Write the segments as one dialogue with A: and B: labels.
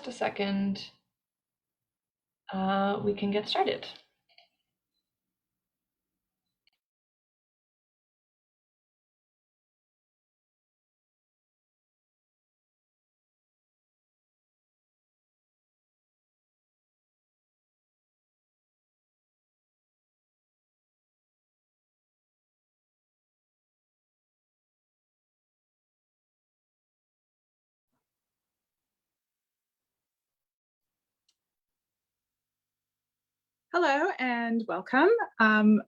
A: a second, we can get started.
B: Hello and welcome.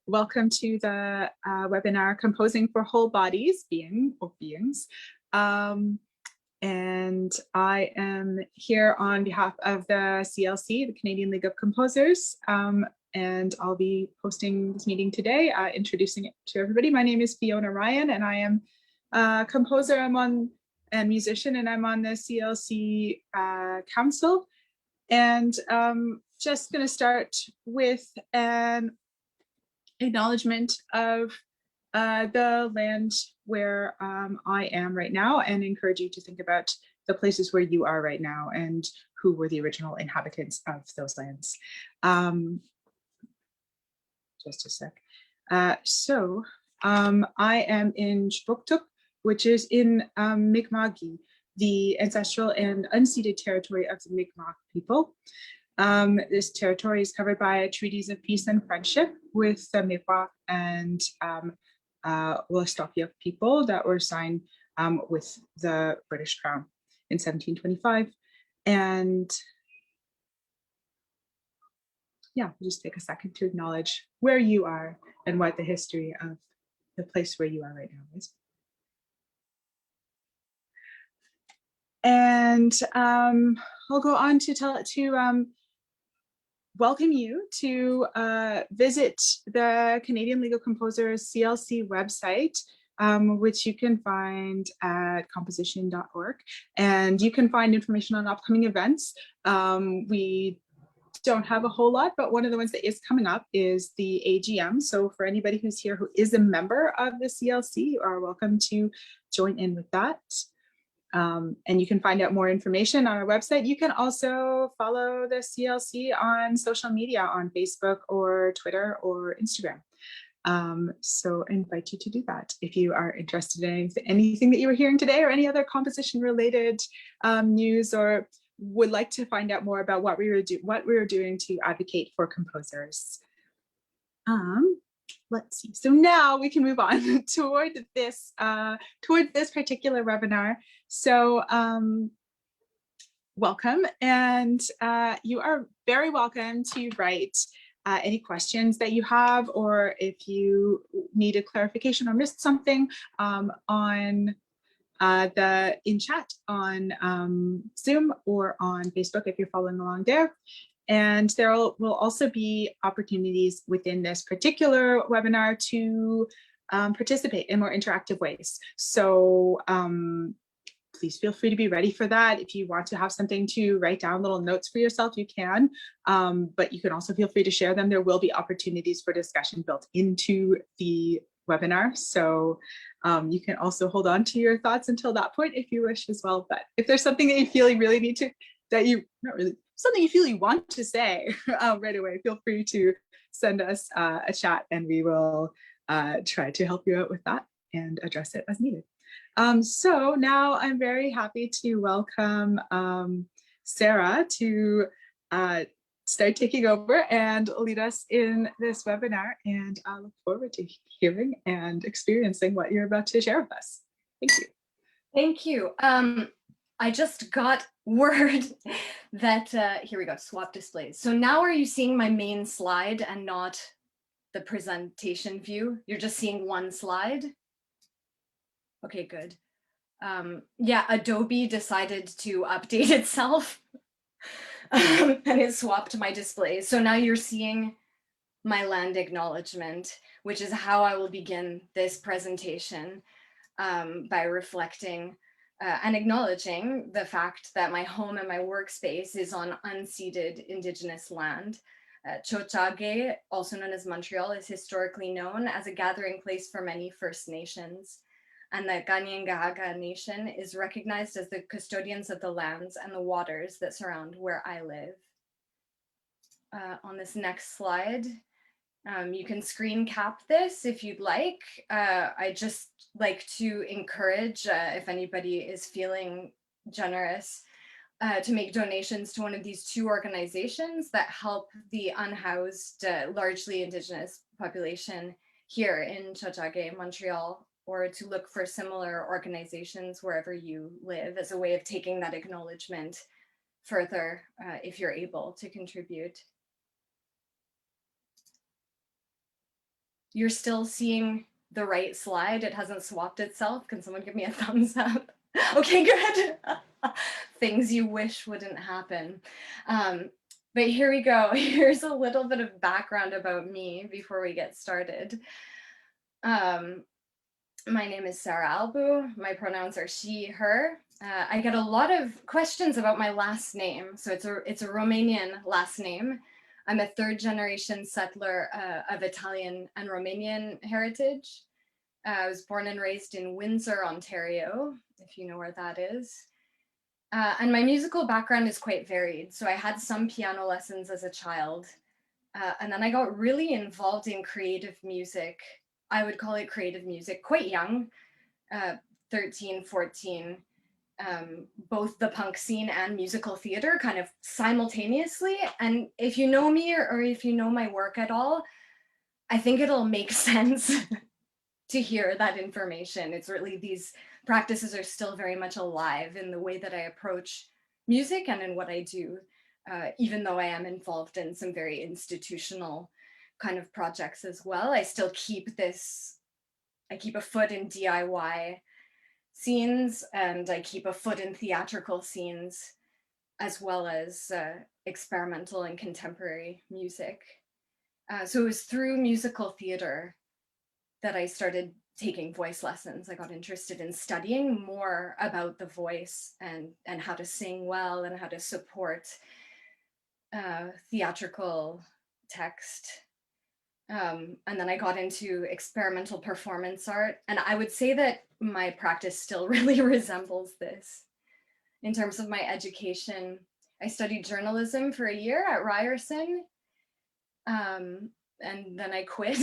B: Welcome to the webinar Composing for Whole Bodies, Beings. And I am here on behalf of the CLC, the Canadian League of Composers, and I'll be hosting this meeting today, introducing it to everybody. My name is Fiona Ryan and I am a composer, and musician, and I'm on the CLC Council. And just going to start with an acknowledgement of the land where I am right now, and encourage you to think about the places where you are right now and who were the original inhabitants of those lands. Just a sec. So I am in Shpoktuk, which is in Mi'kma'ki, the ancestral and unceded territory of the Mi'kmaq people. This territory is covered by treaties of peace and friendship with the Mi'kmaq and Wolastoqiyik people that were signed with the British Crown in 1725. And yeah, we'll just take a second to acknowledge where you are and what the history of the place where you are right now is. And I'll go on to welcome you to visit the Canadian League of Composers CLC website, which you can find at composition.org. And you can find information on upcoming events. We don't have a whole lot, but one of the ones that is coming up is the AGM. So for anybody who's here who is a member of the CLC, you are welcome to join in with that. And you can find out more information on our website. You can also follow the CLC on social media, on Facebook or Twitter or Instagram. So I invite you to do that if you are interested in anything that you were hearing today, or any other composition related news, or would like to find out more about what we were doing to advocate for composers. Let's see. So now we can move on toward this particular webinar. So welcome, and you are very welcome to write any questions that you have, or if you need a clarification or missed something in chat on Zoom or on Facebook if you're following along there. And there will also be opportunities within this particular webinar to participate in more interactive ways. So please feel free to be ready for that. If you want to have something to write down little notes for yourself, you can, but you can also feel free to share them. There will be opportunities for discussion built into the webinar. So you can also hold on to your thoughts until that point if you wish as well. But if there's something that you feel you really need to, something you feel you want to say right away, feel free to send us a chat, and we will try to help you out with that and address it as needed. So now I'm very happy to welcome Sarah to start taking over and lead us in this webinar, and I look forward to hearing and experiencing what you're about to share with us. Thank you.
C: Thank you. I just got word that, here we go, swap displays. So now are you seeing my main slide and not the presentation view? You're just seeing one slide? Okay, good. Yeah, Adobe decided to update itself and it swapped my displays. So now you're seeing my land acknowledgement, which is how I will begin this presentation, by reflecting and acknowledging the fact that my home and my workspace is on unceded Indigenous land. Tiohtià:ke, also known as Montreal, is historically known as a gathering place for many First Nations. and the Kanien'kehá:ka Nation is recognized as the custodians of the lands and the waters that surround where I live. On this next slide, you can screen cap this if you'd like. I just like to encourage, if anybody is feeling generous, to make donations to one of these two organizations that help the unhoused, largely Indigenous population here in Tiohtià:ke, Montreal, or to look for similar organizations wherever you live as a way of taking that acknowledgement further if you're able to contribute. You're still seeing the right slide. It hasn't swapped itself. Can someone give me a thumbs up? Okay, good. Things you wish wouldn't happen. But here we go. Here's a little bit of background about me before we get started. My name is Sarah Albu. My pronouns are she, her. I get a lot of questions about my last name. So it's a Romanian last name. I'm a third generation settler of Italian and Romanian heritage. I was born and raised in Windsor, Ontario, if you know where that is. And my musical background is quite varied. So I had some piano lessons as a child. And then I got really involved in creative music. I would call it creative music, quite young, 13, 14. Both the punk scene and musical theater kind of simultaneously. And if you know me or if you know my work at all, I think it'll make sense to hear that information. It's really, these practices are still very much alive in the way that I approach music and in what I do, even though I am involved in some very institutional kind of projects as well. I still keep this, I keep a foot in DIY scenes, and I keep a foot in theatrical scenes, as well as experimental and contemporary music. So it was through musical theater that I started taking voice lessons. I got interested in studying more about the voice and how to sing well and how to support theatrical text. And then I got into experimental performance art. And I would say that my practice still really resembles this. In terms of my education, I studied journalism for a year at Ryerson. And then I quit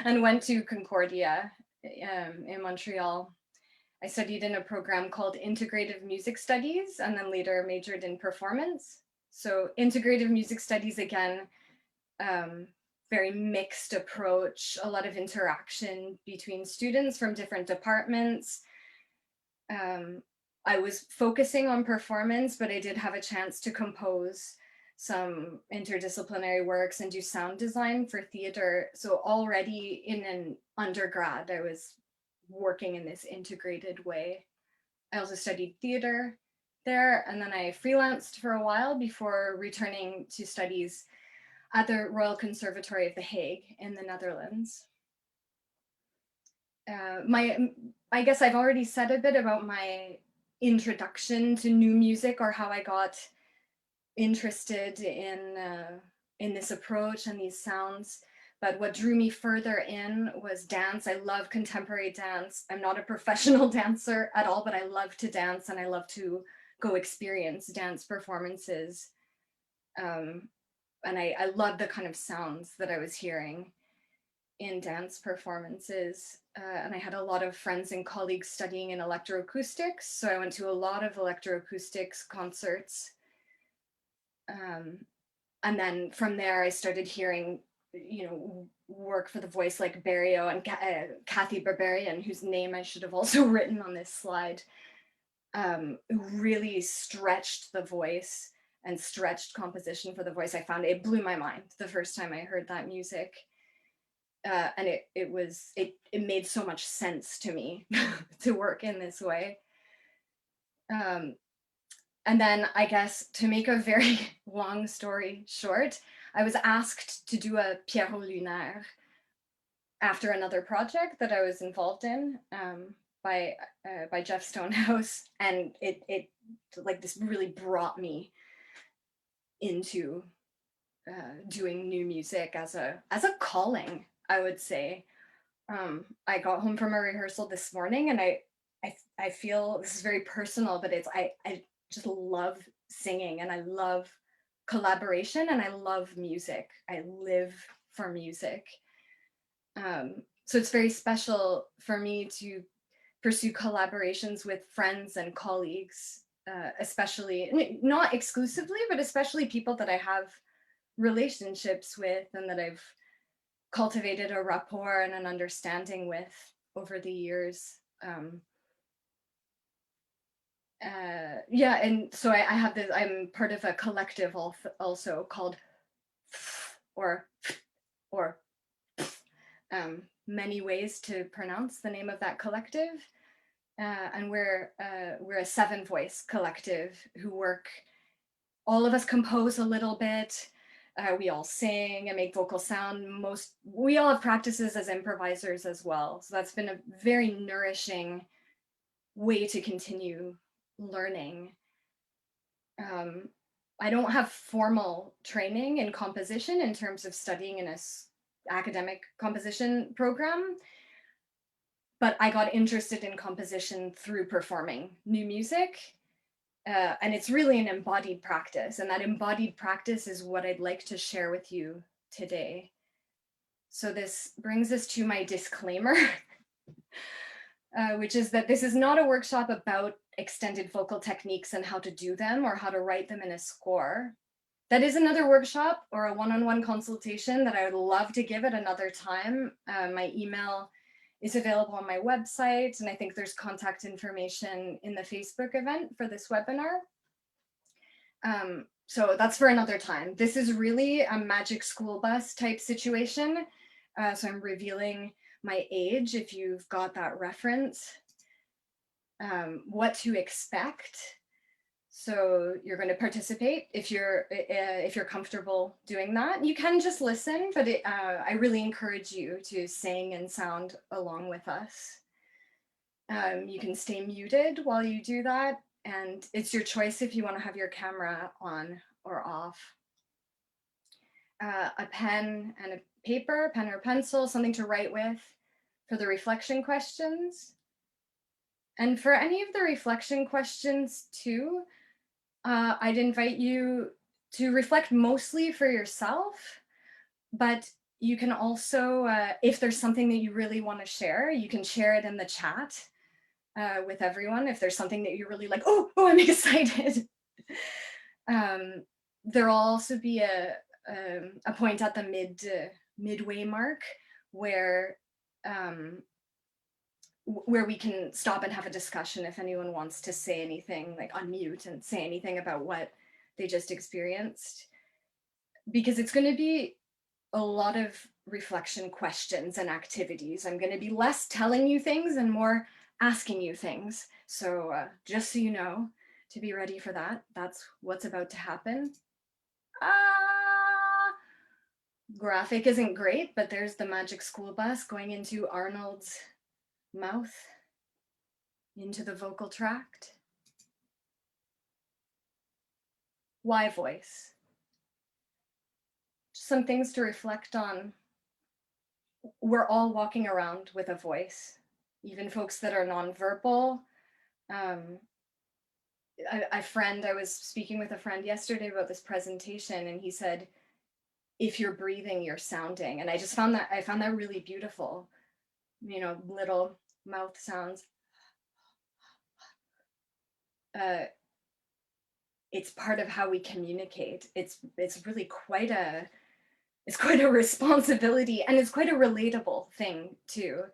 C: and went to Concordia in Montreal. I studied in a program called Integrative Music Studies and then later majored in performance. So integrative music studies, again, very mixed approach, a lot of interaction between students from different departments. I was focusing on performance, but I did have a chance to compose some interdisciplinary works and do sound design for theater. So already in an undergrad, I was working in this integrated way. I also studied theater there, and then I freelanced for a while before returning to studies at the Royal Conservatory of The Hague in the Netherlands. I guess I've already said a bit about my introduction to new music, or how I got interested in this approach and these sounds. But what drew me further in was dance. I love contemporary dance. I'm not a professional dancer at all, but I love to dance and I love to go experience dance performances. And I love the kind of sounds that I was hearing in dance performances. And I had a lot of friends and colleagues studying in electroacoustics. So I went to a lot of electroacoustics concerts. And then from there, I started hearing, work for the voice like Barrio and Kathy Barbarian, whose name I should have also written on this slide, really stretched the voice and stretched composition for the voice. I found it blew my mind the first time I heard that music. And it made so much sense to me to work in this way. And then I guess to make a very long story short, I was asked to do a Pierrot Lunaire after another project that I was involved in by Jeff Stonehouse. And it like this really brought me into doing new music as a calling, I would say. I got home from a rehearsal this morning, and I feel this is very personal, but I just love singing, and I love collaboration, and I love music. I live for music. So it's very special for me to pursue collaborations with friends and colleagues, especially, not exclusively, but especially people that I have relationships with and that I've cultivated a rapport and an understanding with over the years. Yeah, and so I have this, I'm part of a collective also called or or many ways to pronounce the name of that collective. And we're a 7-voice collective who work, all of us compose a little bit. We all sing and make vocal sound. We all have practices as improvisers as well. So that's been a very nourishing way to continue learning. I don't have formal training in composition in terms of studying in a academic composition program, but I got interested in composition through performing new music. And it's really an embodied practice, and that embodied practice is what I'd like to share with you today. So this brings us to my disclaimer, which is that this is not a workshop about extended vocal techniques and how to do them or how to write them in a score. That is another workshop or a one-on-one consultation that I would love to give at another time. My email is available on my website, and I think there's contact information in the Facebook event for this webinar. So that's for another time. This is really a magic school bus type situation. So I'm revealing my age if you've got that reference, what to expect. So you're going to participate if you're comfortable doing that. You can just listen, but I really encourage you to sing and sound along with us. You can stay muted while you do that, and it's your choice if you want to have your camera on or off. A pen and a paper, pen or pencil, something to write with for the reflection questions. And for any of the reflection questions too, I'd invite you to reflect mostly for yourself, but you can also, if there's something that you really want to share, you can share it in the chat with everyone. If there's something that you really like, oh, I'm excited. There'll also be a point at the midway mark where we can stop and have a discussion if anyone wants to say anything, like unmute and say anything about what they just experienced, because it's going to be a lot of reflection questions and activities. I'm going to be less telling you things and more asking you things. So just so you know, to be ready for that, that's what's about to happen. Graphic isn't great, but there's the magic school bus going into Arnold's mouth, into the vocal tract. Why voice? Some things to reflect on. We're all walking around with a voice, even folks that are nonverbal. I was speaking with a friend yesterday about this presentation, and he said, if you're breathing, you're sounding. And I found that really beautiful. You know, little mouth sounds. It's part of how we communicate. It's really quite a responsibility, and it's quite a relatable thing too.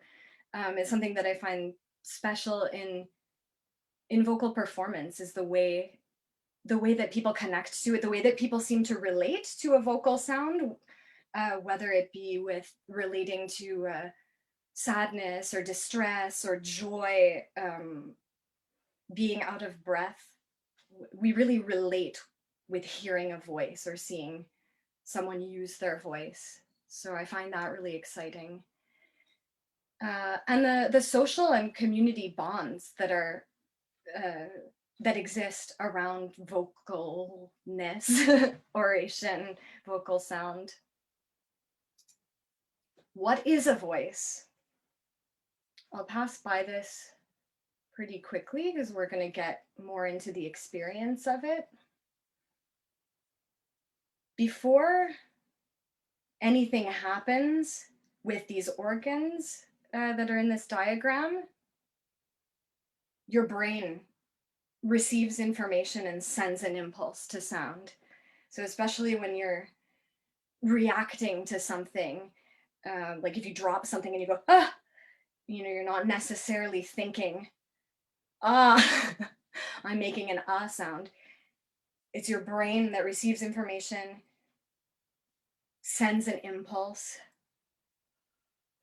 C: It's something that I find special in vocal performance, is the way that people connect to it, the way that people seem to relate to a vocal sound, whether it be with relating to sadness or distress or joy, being out of breath. We really relate with hearing a voice or seeing someone use their voice. So I find that really exciting. And the social and community bonds that are that exist around vocalness, oration, vocal sound. What is a voice? I'll pass by this pretty quickly because we're going to get more into the experience of it. Before anything happens with these organs that are in this diagram, your brain receives information and sends an impulse to sound. So especially when you're reacting to something, like if you drop something and you go, ah, you know, you're not necessarily thinking, ah, I'm making an ah sound. It's your brain that receives information, sends an impulse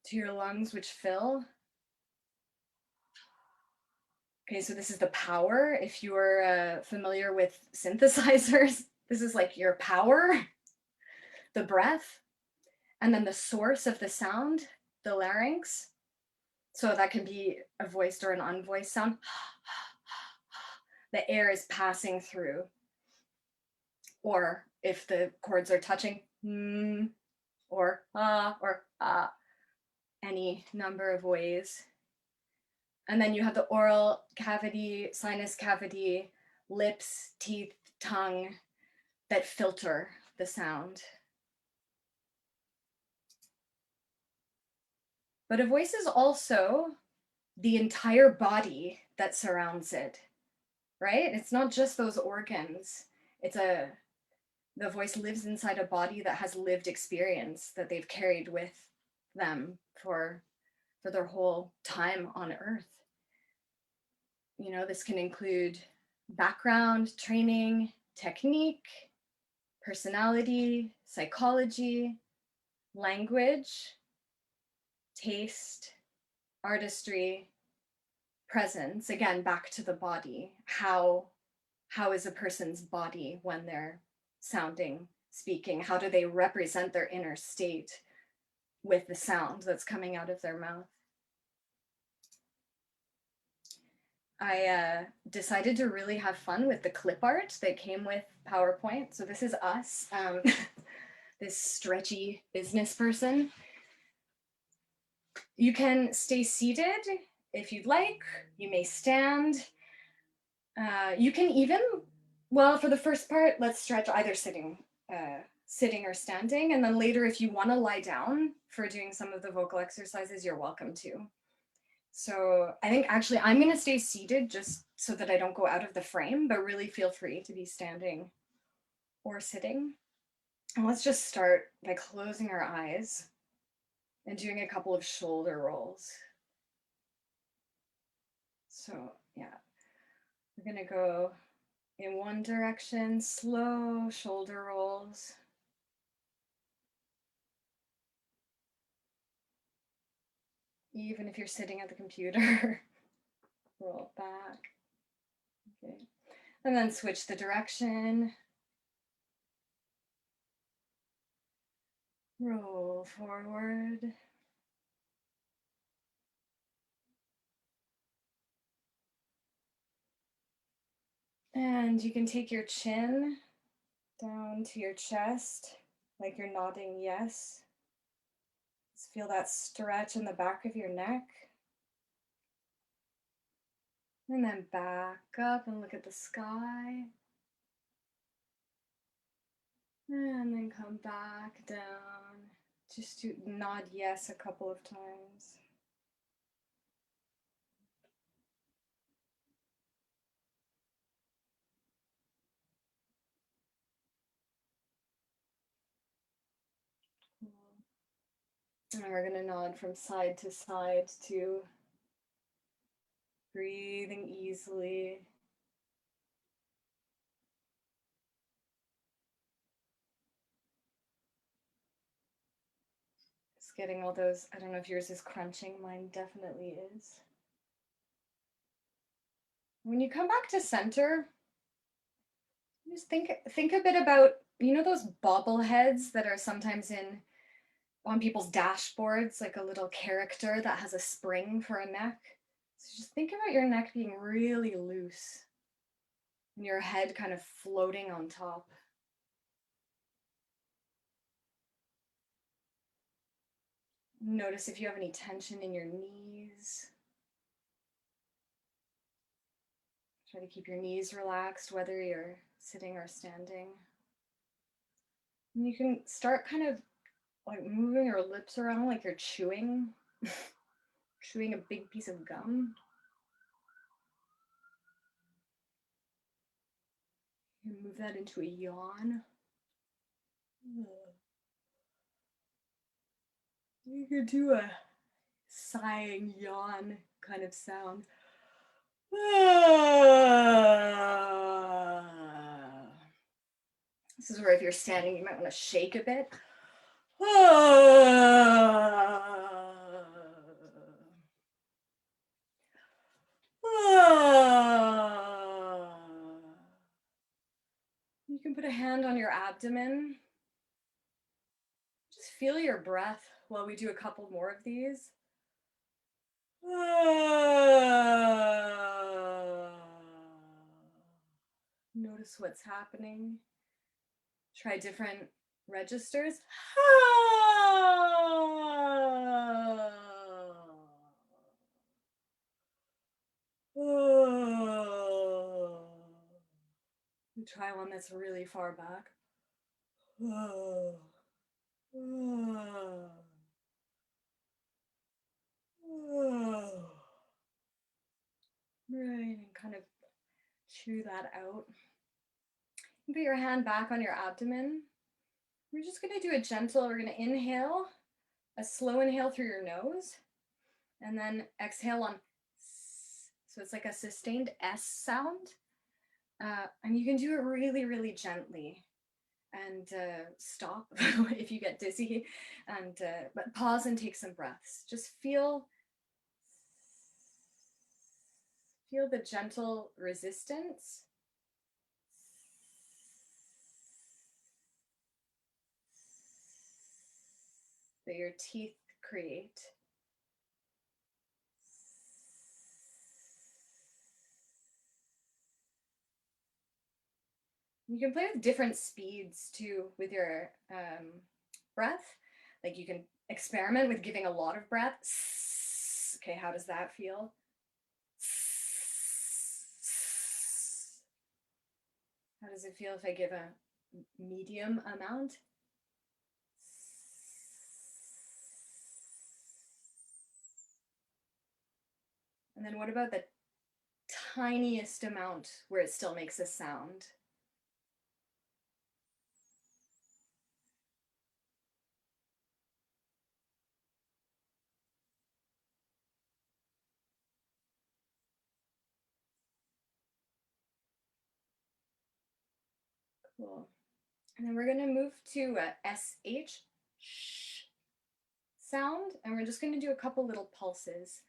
C: to your lungs, which fill. Okay, so this is the power. If you are familiar with synthesizers, this is like your power, the breath, and then the source of the sound, the larynx. So that can be a voiced or an unvoiced sound. The air is passing through. Or if the chords are touching, or any number of ways. And then you have the oral cavity, sinus cavity, lips, teeth, tongue that filter the sound. But a voice is also the entire body that surrounds it, right? It's not just those organs. The voice lives inside a body that has lived experience that they've carried with them for their whole time on earth. You know, this can include background, training, technique, personality, psychology, language, taste, artistry, presence. Again, back to the body. How is a person's body when they're sounding, speaking? How do they represent their inner state with the sound that's coming out of their mouth? I decided to really have fun with the clip art that came with PowerPoint. So this is us, this stretchy business person. You can stay seated if you'd like. You may stand. You can even, well, for the first part, let's stretch either sitting or standing. And then later, if you want to lie down for doing some of the vocal exercises, you're welcome to. So I think actually I'm going to stay seated just so that I don't go out of the frame, but really feel free to be standing or sitting. And let's just start by closing our eyes and doing a couple of shoulder rolls. So yeah, we're going to go in one direction, slow shoulder rolls. Even if you're sitting at the computer, roll back. Okay. And then switch the direction. Roll forward. And you can take your chin down to your chest, like you're nodding yes. Just feel that stretch in the back of your neck. And then back up and look at the sky. And then come back down. Just to nod yes a couple of times. And we're going to nod from side to side too. Breathing easily. Just getting all those, I don't know if yours is crunching, mine definitely is. When you come back to center, just think a bit about, you know, those bobbleheads that are sometimes on people's dashboards, like a little character that has a spring for a neck. So just think about your neck being really loose and your head kind of floating on top. Notice if you have any tension in your knees Try to keep your knees relaxed, whether you're sitting or standing. And you can start kind of like moving your lips around like you're chewing, chewing a big piece of gum. You can move that into a yawn. You could do a sighing yawn kind of sound. This is where if you're standing, you might want to shake a bit. You can put a hand on your abdomen. Just feel your breath while we do a couple more of these. Notice what's happening. Try different registers. Try one that's really far back. Right, and kind of chew that out. Put your hand back on your abdomen. We're just going to do a gentle, we're going to inhale, a slow inhale through your nose, and then exhale on S. So it's like a sustained S sound. And you can do it really, really gently. And stop if you get dizzy. And but pause and take some breaths. Just feel the gentle resistance. That your teeth create. You can play with different speeds too with your breath. Like you can experiment with giving a lot of breath. Okay, how does that feel? How does it feel if I give a medium amount? And then what about the tiniest amount where it still makes a sound? Cool. And then we're going to move to a SH sound, and we're just going to do a couple little pulses.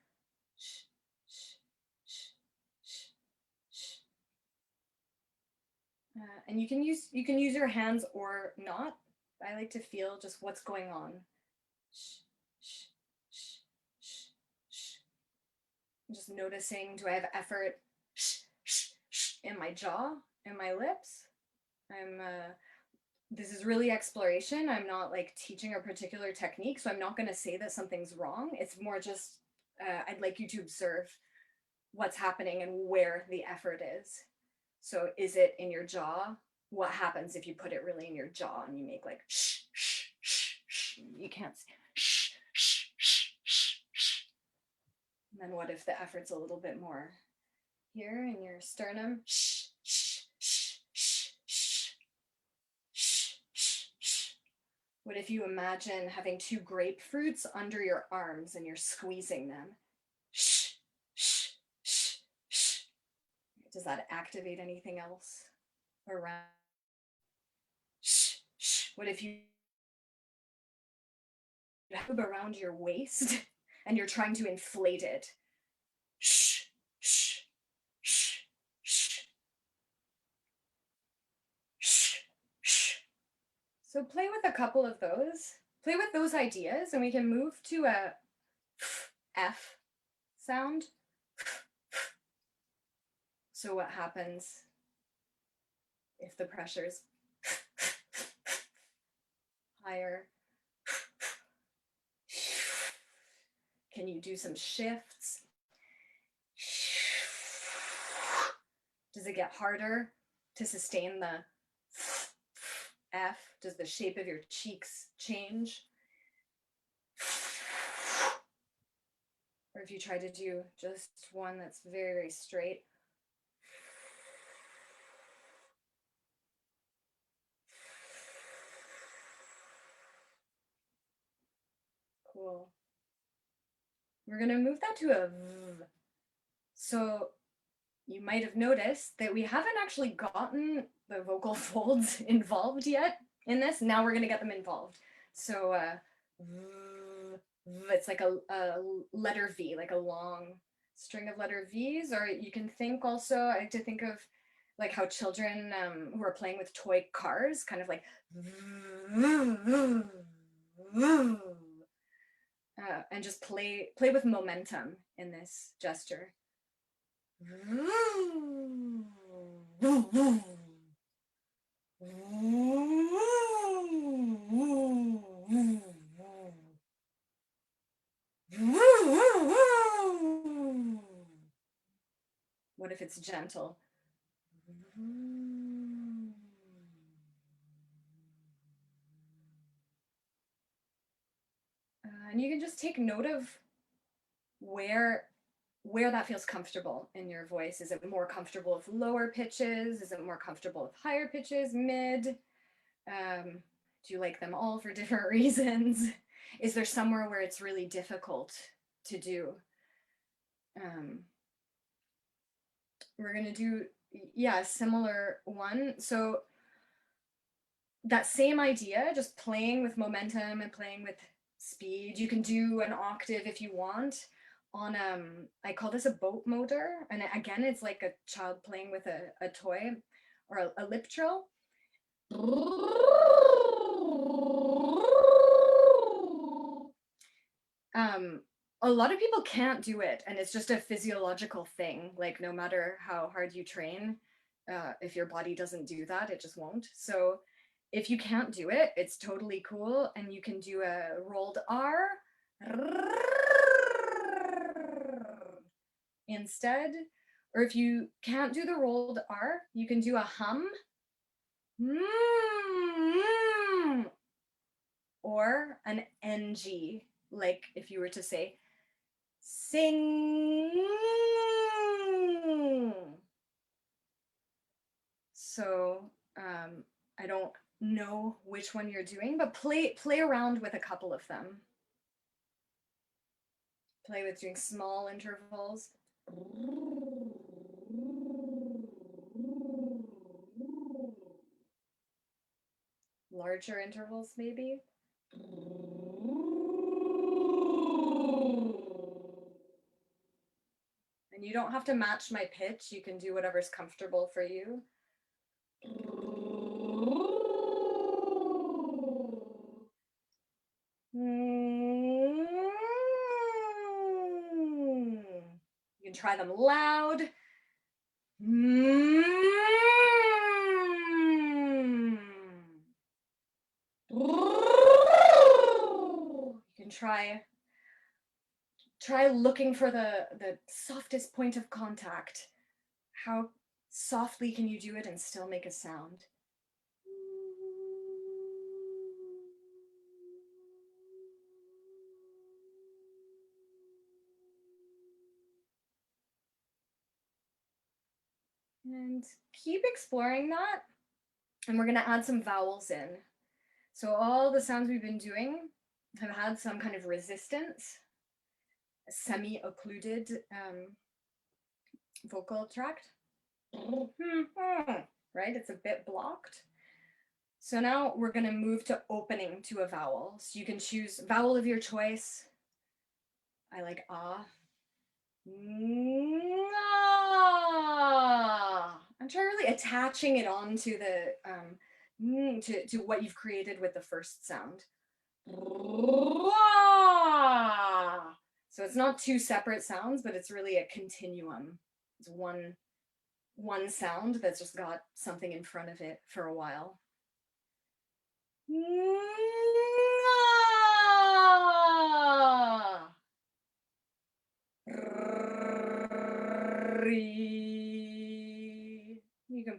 C: And you can use your hands or not. I like to feel just what's going on. I'm just noticing, do I have effort in my jaw, in my lips? This is really exploration. I'm not like teaching a particular technique, so I'm not going to say that something's wrong. It's more just, I'd like you to observe what's happening and where the effort is. So is it in your jaw? What happens if you put it really in your jaw and you make like you can't say and then what if the effort's a little bit more here in your sternum? What if you imagine having two grapefruits under your arms and you're squeezing them? Does that activate anything else around? What if you have around your waist and you're trying to inflate it? So play with a couple of those. Play with those ideas and we can move to a F sound. So what happens if the pressure's higher? Can you do some shifts? Does it get harder to sustain the F? Does the shape of your cheeks change? Or if you try to do just one that's very, very straight. Cool. We're gonna move that to a V. So you might have noticed that we haven't actually gotten the vocal folds involved yet in this. Now we're gonna get them involved. So it's like a letter V, like a long string of letter V's. Or you can think also, I like to think of like how children who are playing with toy cars, kind of like and just play with momentum in this gesture. What if it's gentle? And you can just take note of where that feels comfortable in your voice. Is it more comfortable with lower pitches? Is it more comfortable with higher pitches, mid? Do you like them all for different reasons? Is there somewhere where it's really difficult to do? We're gonna do, a similar one. So that same idea, just playing with momentum and playing with speed. You can do an octave if you want on, I call this a boat motor. And again, it's like a child playing with a toy or a lip trill. A lot of people can't do it, and it's just a physiological thing. Like no matter how hard you train, if your body doesn't do that, it just won't. So if you can't do it, it's totally cool, and you can do a rolled R instead. Or if you can't do the rolled R, you can do a hum. Or an NG, like if you were to say, sing. So I don't know which one you're doing, but play around with a couple of them. Play with doing small intervals. Larger intervals, maybe. And you don't have to match my pitch. You can do whatever's comfortable for you. You can try them loud. You can try looking for the softest point of contact. How softly can you do it and still make a sound? And keep exploring that. And we're going to add some vowels in. So all the sounds we've been doing have had some kind of resistance, a semi-occluded vocal tract. Right? It's a bit blocked. So now we're going to move to opening to a vowel. So you can choose vowel of your choice. I like ah. I'm trying really attaching it onto the to what you've created with the first sound. So it's not two separate sounds, but it's really a continuum. It's one sound that's just got something in front of it for a while.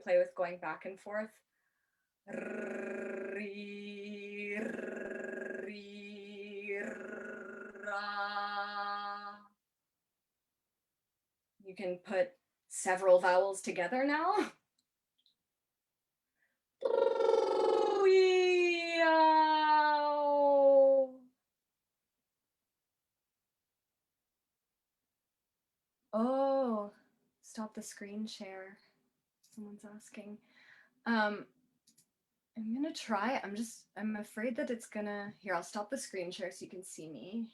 C: play with going back and forth. You can put several vowels together now. Oh, stop the screen share. Someone's asking. I'm gonna try. I'm afraid that it's gonna, here, I'll stop the screen share so you can see me.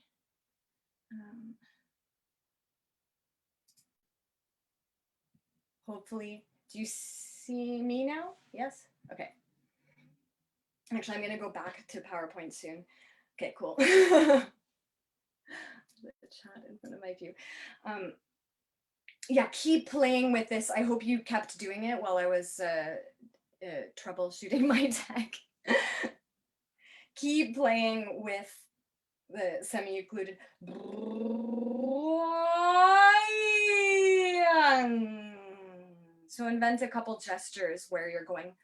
C: Hopefully, do you see me now? Yes? Okay. Actually, I'm gonna go back to PowerPoint soon. Okay, cool. The chat in front of my view. Yeah, keep playing with this. I hope you kept doing it while I was troubleshooting my tech. Keep playing with the semi-occluded. So invent a couple gestures where you're going.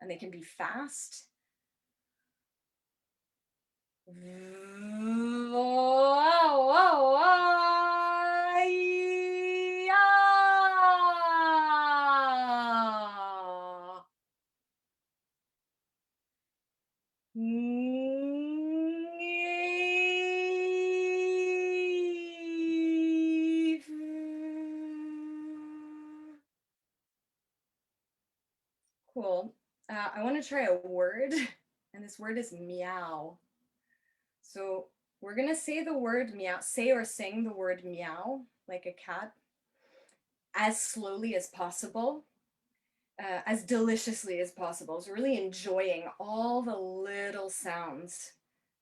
C: And they can be fast. Cool. I want to try a word, and this word is meow. So we're going to say the word meow, say or sing the word meow like a cat as slowly as possible, as deliciously as possible. So really enjoying all the little sounds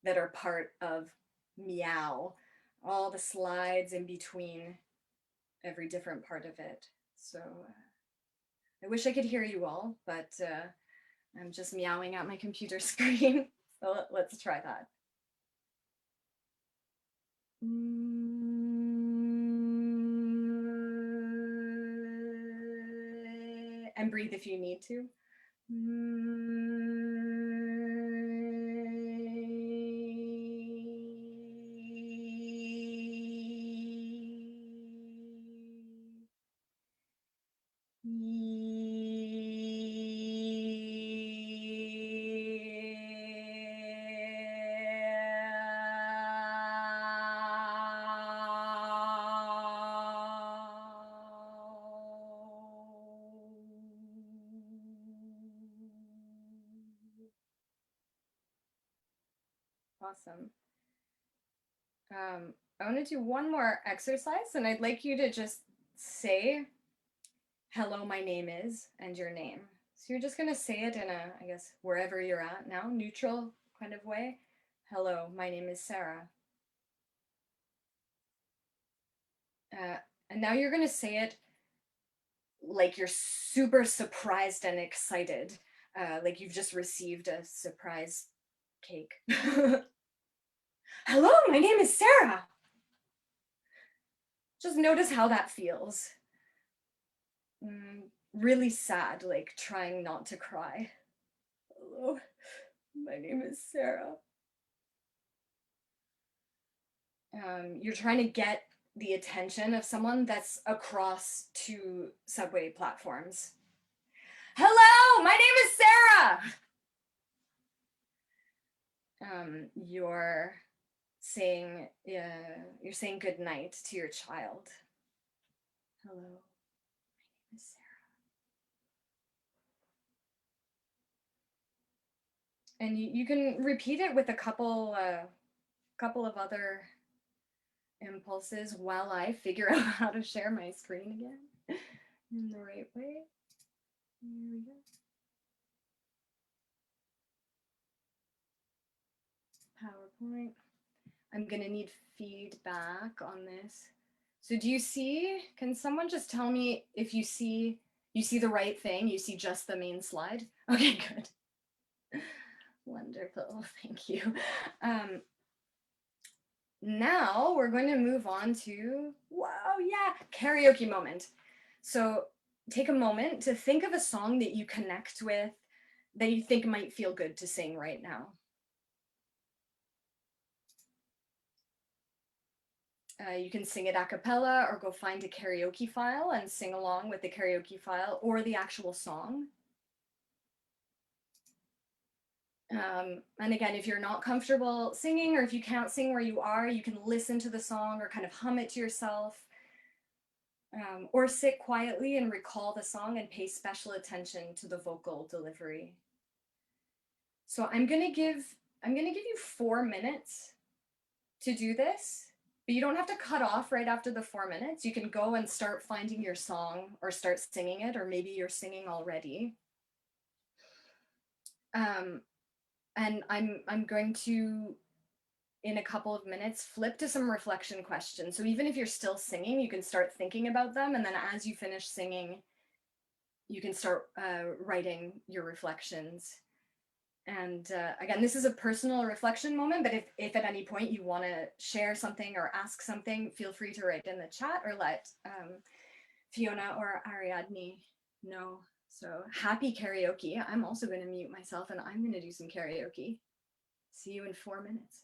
C: that are part of meow, all the slides in between every different part of it. So I wish I could hear you all, but I'm just meowing at my computer screen. So let's try that. And breathe if you need to. Awesome. I want to do one more exercise, and I'd like you to just say, hello, my name is, and your name. So you're just going to say it in a, I guess, wherever you're at now, neutral kind of way. Hello, my name is Sarah. And now you're going to say it like you're super surprised and excited, like you've just received a surprise cake. Hello, my name is Sarah. Just notice how that feels. Really sad, like trying not to cry. Hello, my name is Sarah. You're trying to get the attention of someone that's across two subway platforms. Hello, my name is Sarah. You're saying good night to your child. Hello, my name is Sarah. And you can repeat it with a couple of other impulses while I figure out how to share my screen again in the right way. Here we go. PowerPoint. I'm gonna need feedback on this. So do you see, can someone just tell me if you see the right thing? You see just the main slide? Okay, good. Wonderful, thank you. now we're going to move on to, whoa, yeah, karaoke moment. So take a moment to think of a song that you connect with, that you think might feel good to sing right now. You can sing it a cappella or go find a karaoke file and sing along with the karaoke file or the actual song. And again, if you're not comfortable singing or if you can't sing where you are, you can listen to the song or kind of hum it to yourself, or sit quietly and recall the song and pay special attention to the vocal delivery. So I'm gonna give you 4 minutes to do this, but you don't have to cut off right after the 4 minutes. You can go and start finding your song or start singing it, or maybe you're singing already. And I'm going to, in a couple of minutes, flip to some reflection questions. So even if you're still singing, you can start thinking about them. And then as you finish singing, you can start writing your reflections. And again, this is a personal reflection moment, but if at any point you want to share something or ask something, feel free to write in the chat or let Fiona or Ariadne know. So happy karaoke. I'm also going to mute myself and I'm going to do some karaoke. See you in 4 minutes.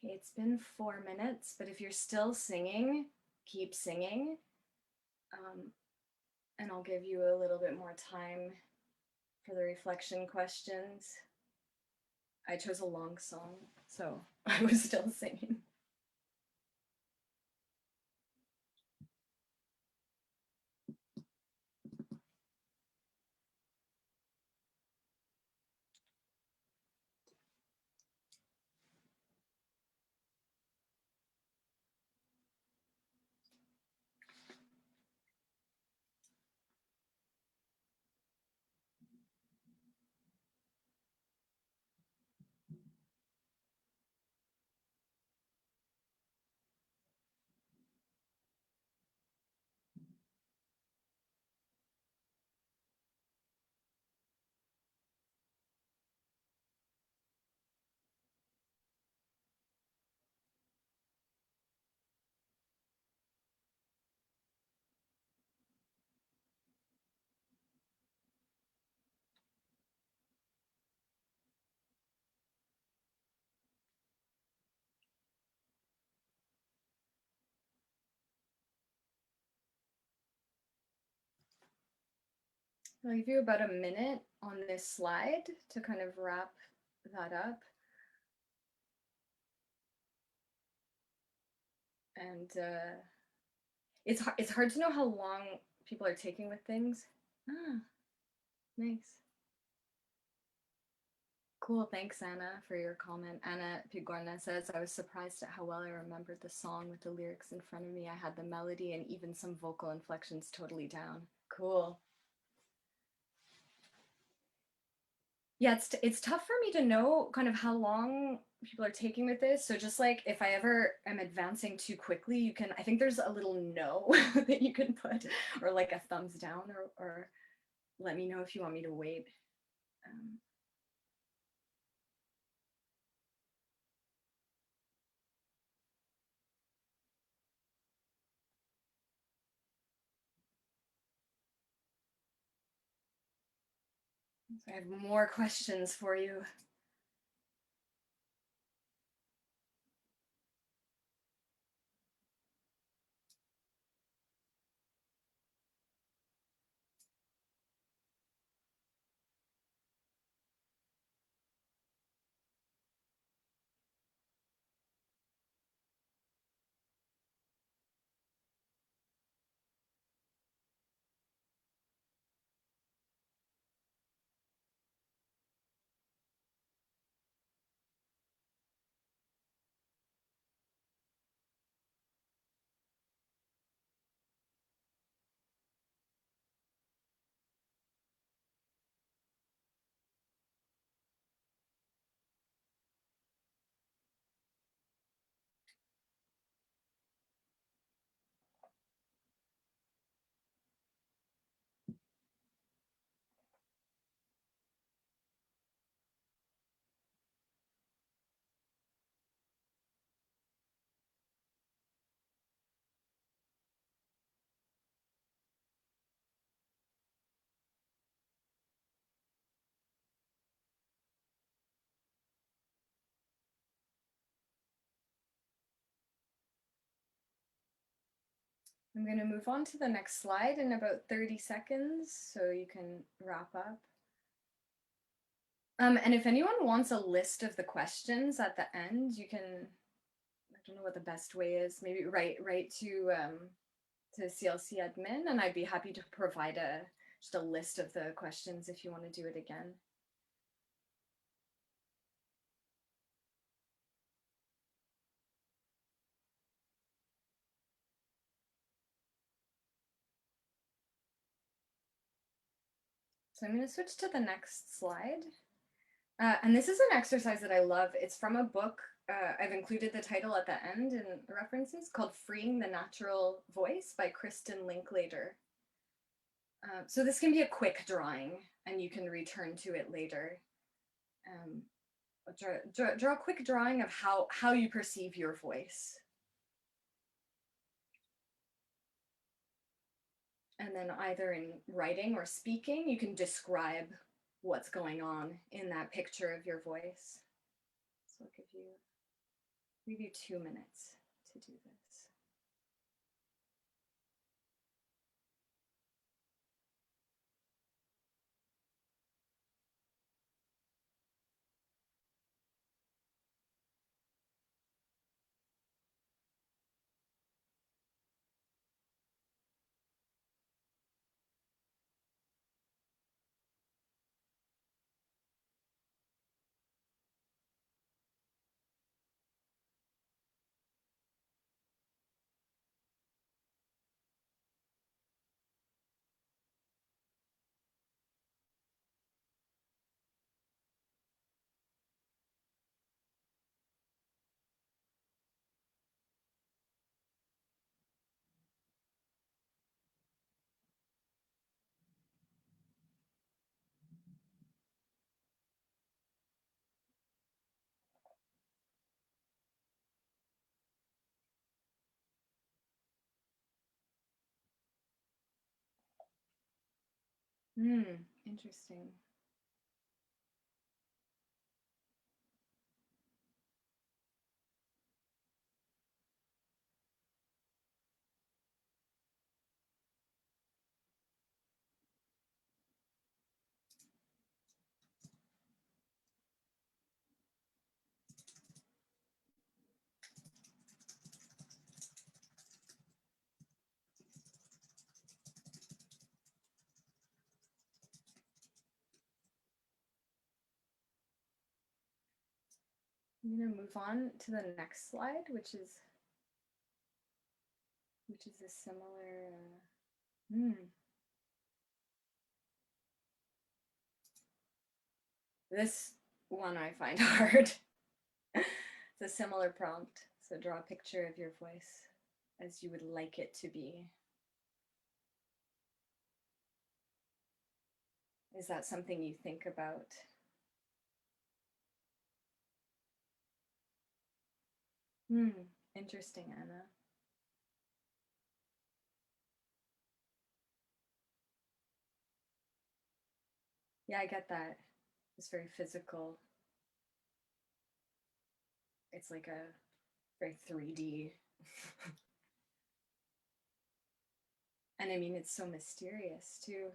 C: Okay, it's been 4 minutes, but if you're still singing, keep singing. And I'll give you a little bit more time for the reflection questions. I chose a long song, so I was still singing. I'll give you about a minute on this slide to kind of wrap that up. And it's hard to know how long people are taking with things. Ah, nice. Cool, thanks Anna for your comment. Anna Pigorna says, I was surprised at how well I remembered the song with the lyrics in front of me. I had the melody and even some vocal inflections totally down. Cool. Yeah, it's tough for me to know kind of how long people are taking with this. So just like if I ever am advancing too quickly, you can, I think there's a little no that you can put, or like a thumbs down, or let me know if you want me to wait. So I have more questions for you. I'm going to move on to the next slide in about 30 seconds so you can wrap up. And if anyone wants a list of the questions at the end, you can, I don't know what the best way is, maybe write to CLC admin, and I'd be happy to provide just a list of the questions if you want to do it again. So I'm going to switch to the next slide. And this is an exercise that I love. It's from a book. I've included the title at the end in references, called Freeing the Natural Voice by Kristen Linklater. So this can be a quick drawing and you can return to it later. Draw a quick drawing of how you perceive your voice. And then either in writing or speaking, you can describe what's going on in that picture of your voice. So I'll give you Give you 2 minutes to do this. Interesting. I'm gonna move on to the next slide, which is a similar. This one I find hard. It's a similar prompt. So draw a picture of your voice as you would like it to be. Is that something you think about? Interesting, Anna. Yeah, I get that. It's very physical. It's like a very 3D. And I mean, it's so mysterious too.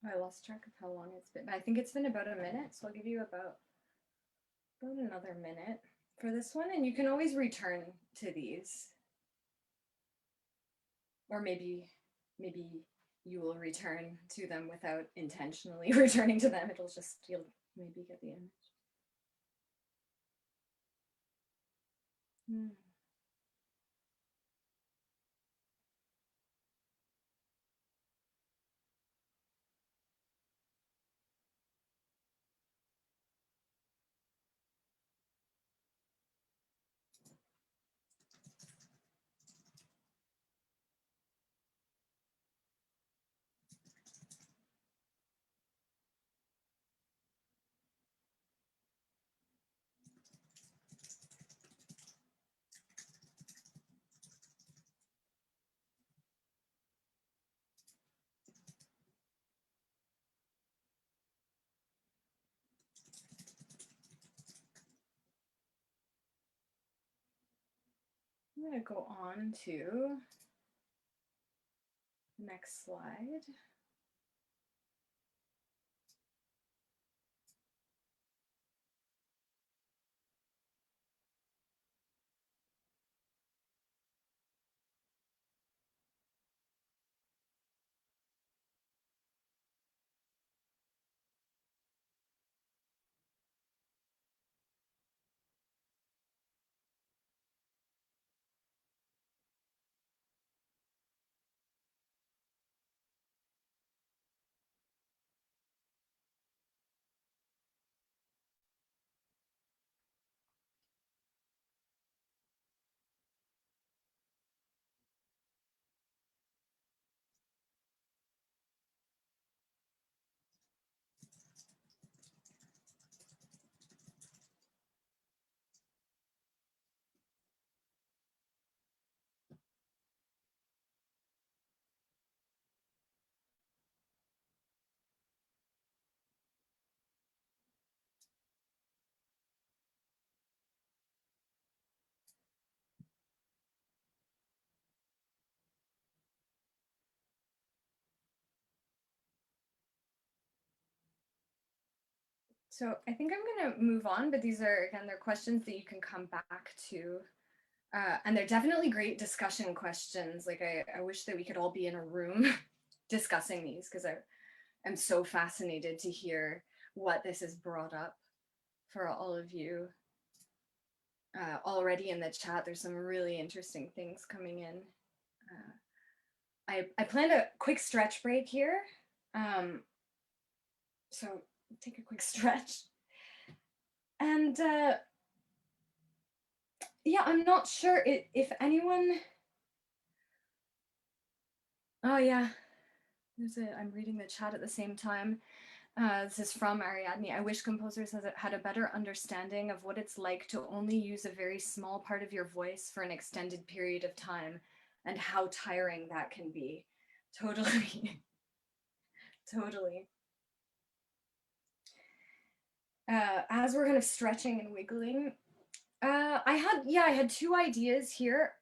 C: I lost track of how long it's been. I think it's been about a minute, so I'll give you about another minute for this one, and you can always return to these. Or maybe you will return to them without intentionally returning to them. It'll just, you'll maybe get the image. I'm going to go on to the next slide. So I think I'm going to move on, but these are, again, they're questions that you can come back to. And they're definitely great discussion questions. Like I wish that we could all be in a room discussing these, because I'm so fascinated to hear what this has brought up for all of you. Already in the chat, there's some really interesting things coming in. I planned a quick stretch break here. So take a quick stretch. And yeah, I'm not sure if anyone. Oh yeah, I'm reading the chat at the same time. This is from Ariadne. I wish composers had a better understanding of what it's like to only use a very small part of your voice for an extended period of time and how tiring that can be. Totally. Totally. As we're kind of stretching and wiggling, I had two ideas here.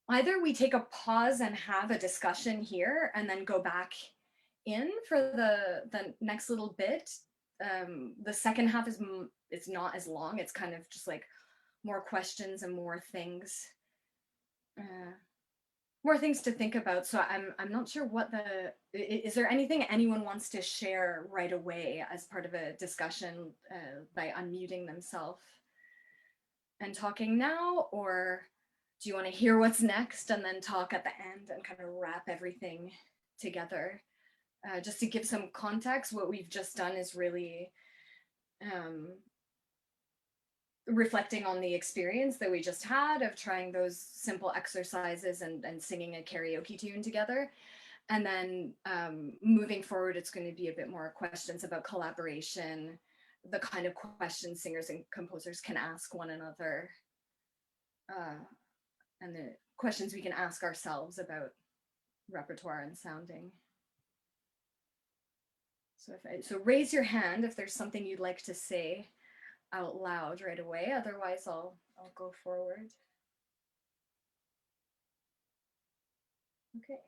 C: Either we take a pause and have a discussion here and then go back in for the next little bit. The second half is it's not as long. It's kind of just like more questions and more things to think about. So I'm not sure what is there anything anyone wants to share right away as part of a discussion by unmuting themselves and talking now, or do you want to hear what's next and then talk at the end and kind of wrap everything together? Just to give some context, what we've just done is really reflecting on the experience that we just had of trying those simple exercises and singing a karaoke tune together. And then moving forward, it's going to be a bit more questions about collaboration, the kind of questions singers and composers can ask one another, and the questions we can ask ourselves about repertoire and sounding. So raise your hand if there's something you'd like to say out loud right away. Otherwise, I'll go forward. Okay.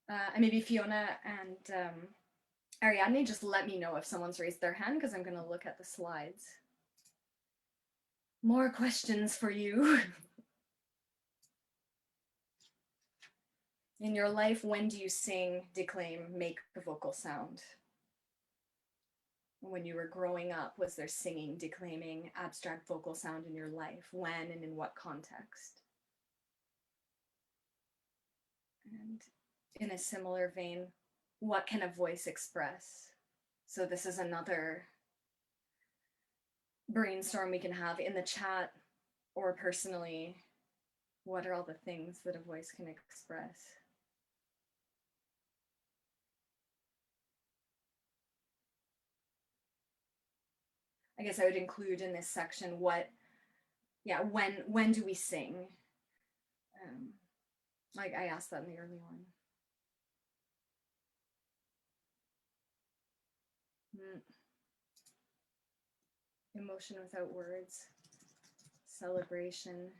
C: And maybe Fiona and Ariadne, just let me know if someone's raised their hand, because I'm going to look at the slides. More questions for you. In your life, when do you sing, declaim, make a vocal sound? When you were growing up, was there singing, declaiming, abstract vocal sound in your life? When and in what context? And in a similar vein, what can a voice express? So this is another brainstorm we can have in the chat or personally. What are all the things that a voice can express? I guess I would include in this section when do we sing? Like I asked that in the early one. Emotion without words, celebration.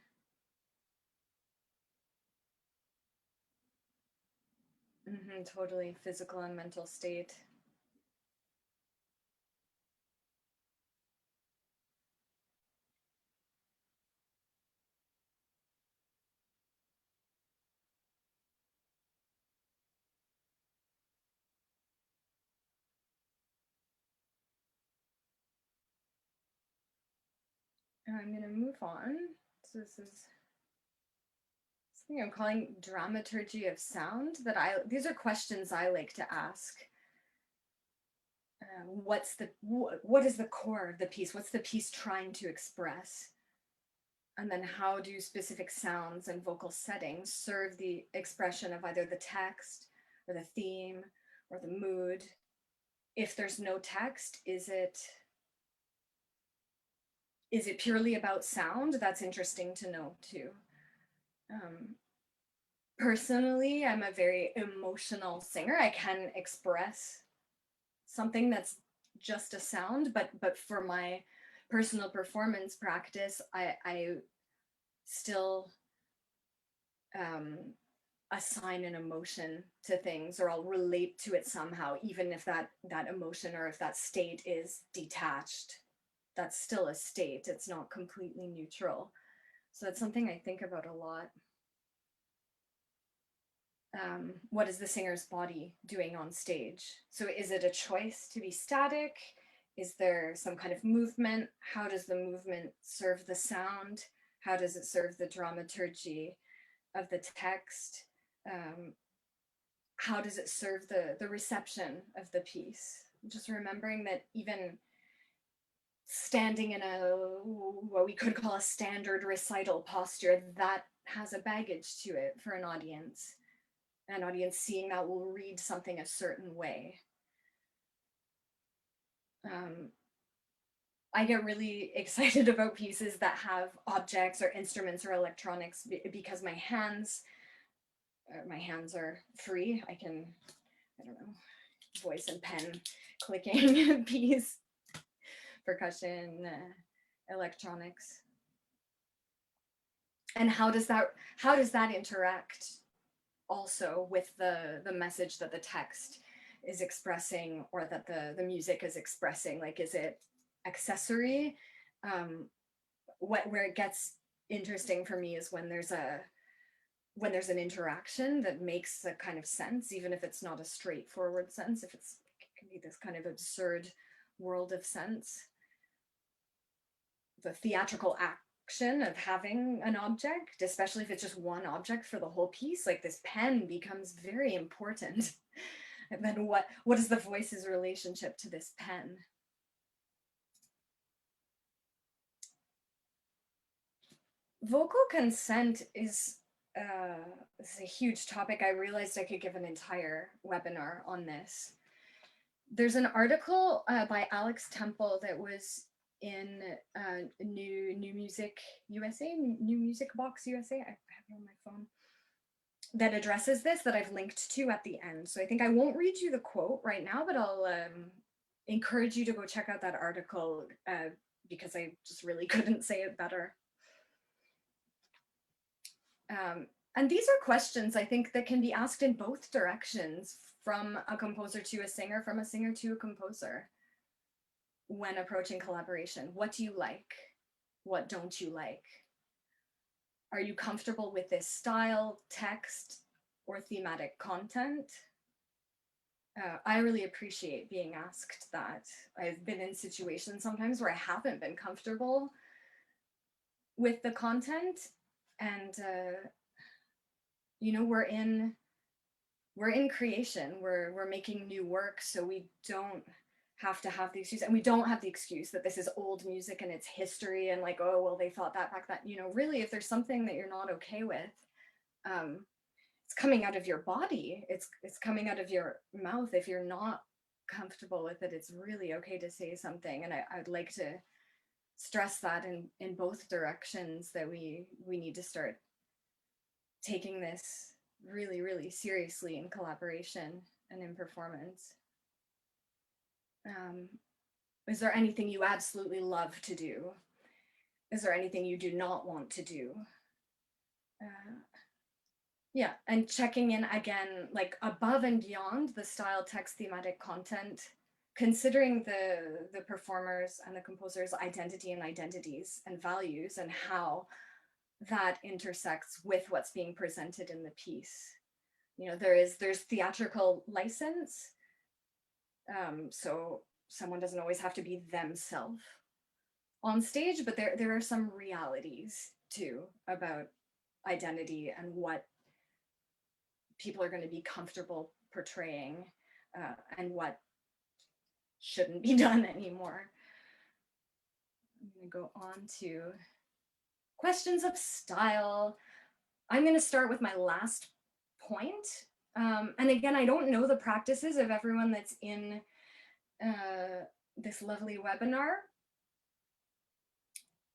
C: Totally, physical and mental state. I'm going to move on. So this is something I'm calling dramaturgy of sound. These are questions I like to ask. What is the core of the piece? What's the piece trying to express? And then how do specific sounds and vocal settings serve the expression of either the text or the theme or the mood? If there's no text, is it purely about sound? That's interesting to know too. Personally, I'm a very emotional singer. I can express something that's just a sound, but for my personal performance practice, I still assign an emotion to things, or I'll relate to it somehow, even if that emotion or if that state is detached. That's still a state. It's not completely neutral. So that's something I think about a lot. What is the singer's body doing on stage? So is it a choice to be static? Is there some kind of movement? How does the movement serve the sound? How does it serve the dramaturgy of the text? How does it serve the reception of the piece? Just remembering that even standing in a what we could call a standard recital posture, that has a baggage to it for an audience. An audience seeing that will read something a certain way. I get really excited about pieces that have objects or instruments or electronics because my hands are free. I can, I don't know, voice and pen clicking piece, percussion, electronics. And how does that interact also with the message that the text is expressing, or that the music is expressing? Like, is it accessory? Where it gets interesting for me is when there's an interaction that makes a kind of sense, even if it's not a straightforward sense, if it can be this kind of absurd world of sense. The theatrical action of having an object, especially if it's just one object for the whole piece, like this pen becomes very important. And then what is the voice's relationship to this pen? Vocal consent is a huge topic. I realized I could give an entire webinar on this. There's an article by Alex Temple that was in New Music USA, New Music Box USA. I have it on my phone, that addresses this, that I've linked to at the end. So I think I won't read you the quote right now, but I'll encourage you to go check out that article because I just really couldn't say it better. And these are questions, I think, that can be asked in both directions, from a composer to a singer, from a singer to a composer, when approaching collaboration. What do you like? What don't you like? Are you comfortable with this style, text, or thematic content? I really appreciate being asked that. I've been in situations sometimes where I haven't been comfortable with the content, and you know, we're in creation, we're making new work, so we don't have to have the excuse, and we don't have the excuse that this is old music and it's history, and like, oh well, they thought that back then. You know, really, if there's something that you're not okay with, it's coming out of your body, it's coming out of your mouth. If you're not comfortable with it, it's really okay to say something. And I'd like to stress that in both directions, that we need to start taking this really, really seriously in collaboration and in performance. Is there anything you absolutely love to do? Is there anything you do not want to do? Yeah, and checking in again, like above and beyond the style, text, thematic content, considering the performers and the composer's identity and identities and values, and how that intersects with what's being presented in the piece. You know, there's theatrical license, so someone doesn't always have to be themselves on stage, but there are some realities too about identity and what people are going to be comfortable portraying, and what shouldn't be done anymore. I'm going to go on to questions of style. I'm going to start with my last point. And again, I don't know the practices of everyone that's in this lovely webinar.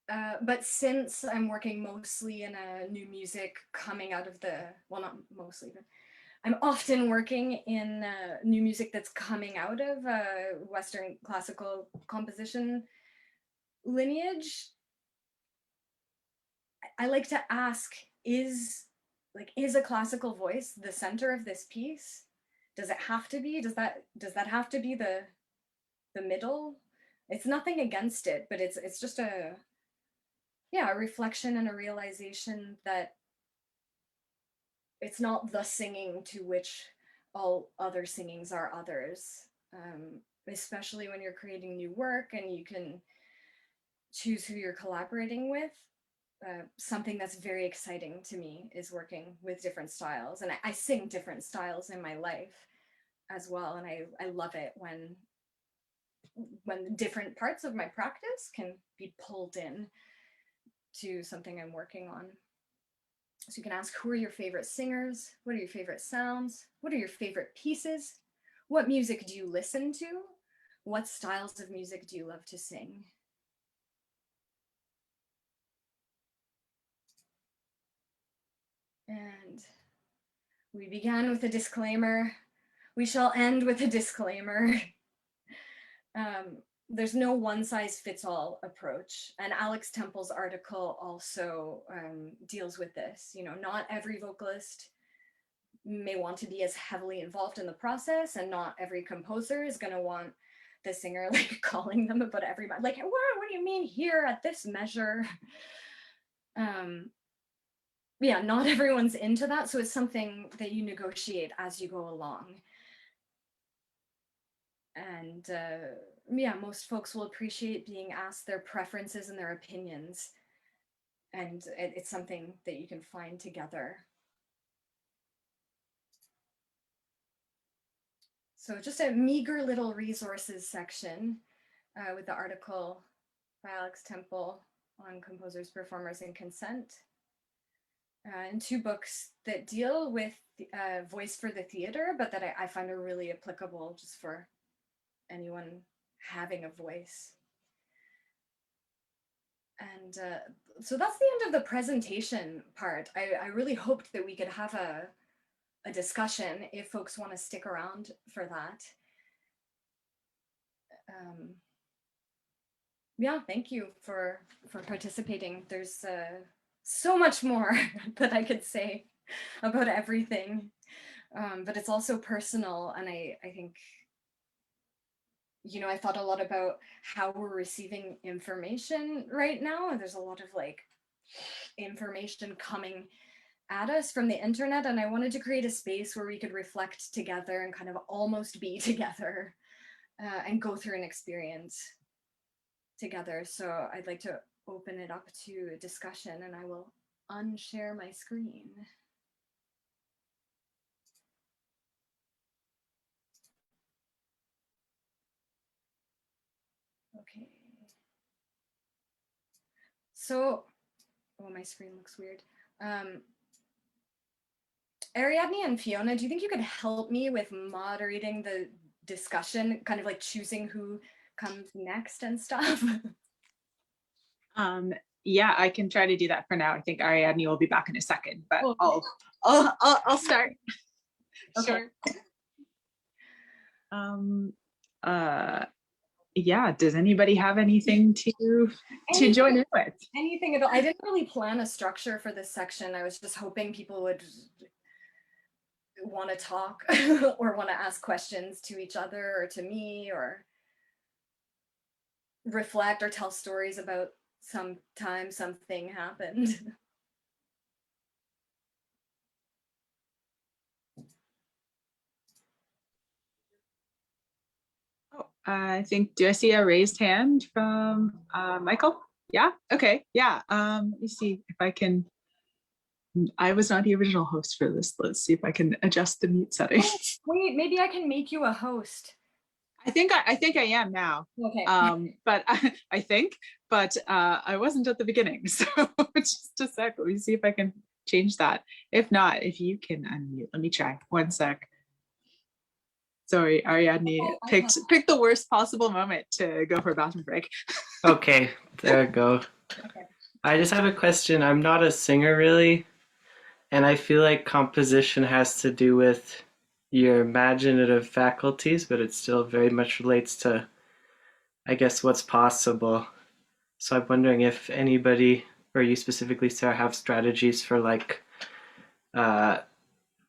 C: But since I'm working mostly in a new music coming out of the, well, not mostly, but I'm often working in new music that's coming out of Western classical composition lineage, I like to ask, is like, is a classical voice the center of this piece? Does it have to be? Does that have to be the middle? It's nothing against it, but it's just a reflection and a realization that it's not the singing to which all other singings are others, especially when you're creating new work and you can choose who you're collaborating with. Something that's very exciting to me is working with different styles, and I sing different styles in my life as well, and I love it when different parts of my practice can be pulled in to something I'm working on. So you can ask, who are your favorite singers? What are your favorite sounds? What are your favorite pieces? What music do you listen to? What styles of music do you love to sing? And we began with a disclaimer. We shall end with a disclaimer. There's no one size fits all approach. And Alex Temple's article also deals with this. You know, not every vocalist may want to be as heavily involved in the process, and not every composer is going to want the singer like calling them about everybody. Like, what do you mean here at this measure? Yeah, not everyone's into that. So it's something that you negotiate as you go along. And yeah, most folks will appreciate being asked their preferences and their opinions. And it's something that you can find together. So just a meager little resources section with the article by Alex Temple on composers, performers, and consent. And 2 books that deal with voice for the theater, but that I find are really applicable just for anyone having a voice. And so that's the end of the presentation part. I really hoped that we could have a discussion if folks want to stick around for that. Yeah, thank you for participating. There's so much more that I could say about everything, but it's also personal, and I think, you know, I thought a lot about how we're receiving information right now, and there's a lot of like information coming at us from the internet, and I wanted to create a space where we could reflect together and kind of almost be together and go through an experience together. So I'd like to open it up to a discussion, and I will unshare my screen. Okay. So, oh, my screen looks weird. Ariadne and Fiona, do you think you could help me with moderating the discussion, kind of like choosing who comes next and stuff?
B: Yeah, I can try to do that for now. I think Ariadne will be back in a second, but
C: Okay.
B: I'll start.
C: Okay.
B: Sure. Yeah, does anybody have anything to join in with?
C: Anything at all. I didn't really plan a structure for this section. I was just hoping people would want to talk or want to ask questions to each other or to me, or reflect or tell stories about some time something happened.
B: Oh, I think, do I see a raised hand from Michael? Yeah, okay, yeah. Let me see if I can. I was not the original host for this. Let's see if I can adjust the mute setting.
C: Oh, wait, maybe I can make you a host.
B: I think I am now.
C: Okay.
B: But I think, but I wasn't at the beginning. So just a sec. Let me see if I can change that. If not, if you can unmute, let me try. 1 sec. Sorry, Ariadne picked the worst possible moment to go for a bathroom break.
A: Okay, there we go.
C: Okay.
A: I just have a question. I'm not a singer really, and I feel like composition has to do with your imaginative faculties, but it still very much relates to, I guess, what's possible. So I'm wondering if anybody, or you specifically, Sarah, have strategies for like uh,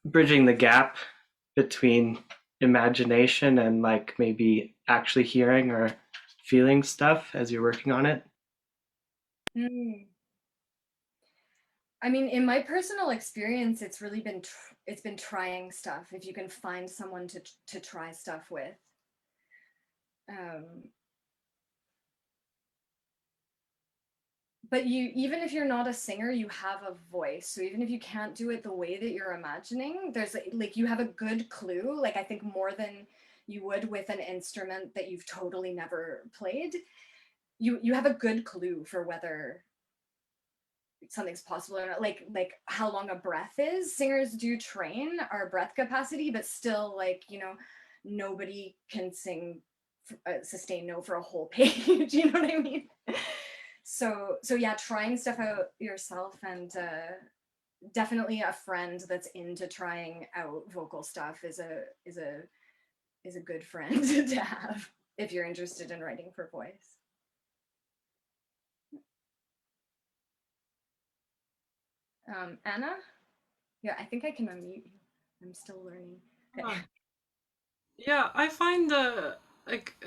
A: bridging the gap between imagination and like maybe actually hearing or feeling stuff as you're working on it?
C: Mm. I mean, in my personal experience, it's really been it's been trying stuff. If you can find someone to try stuff with, um, but you, even if you're not a singer, you have a voice. So even if you can't do it the way that you're imagining, there's like you have a good clue. Like I think more than you would with an instrument that you've totally never played. You have a good clue for whether something's possible or not. Like how long a breath is. Singers do train our breath capacity, but still, like, you know, nobody can sing sustain no for a whole page. You know what I mean? So yeah, trying stuff out yourself, and definitely a friend that's into trying out vocal stuff is a good friend to have if you're interested in writing for voice. Anna? Yeah, I think I can unmute you. I'm still learning. Okay.
D: Ah, yeah, I find like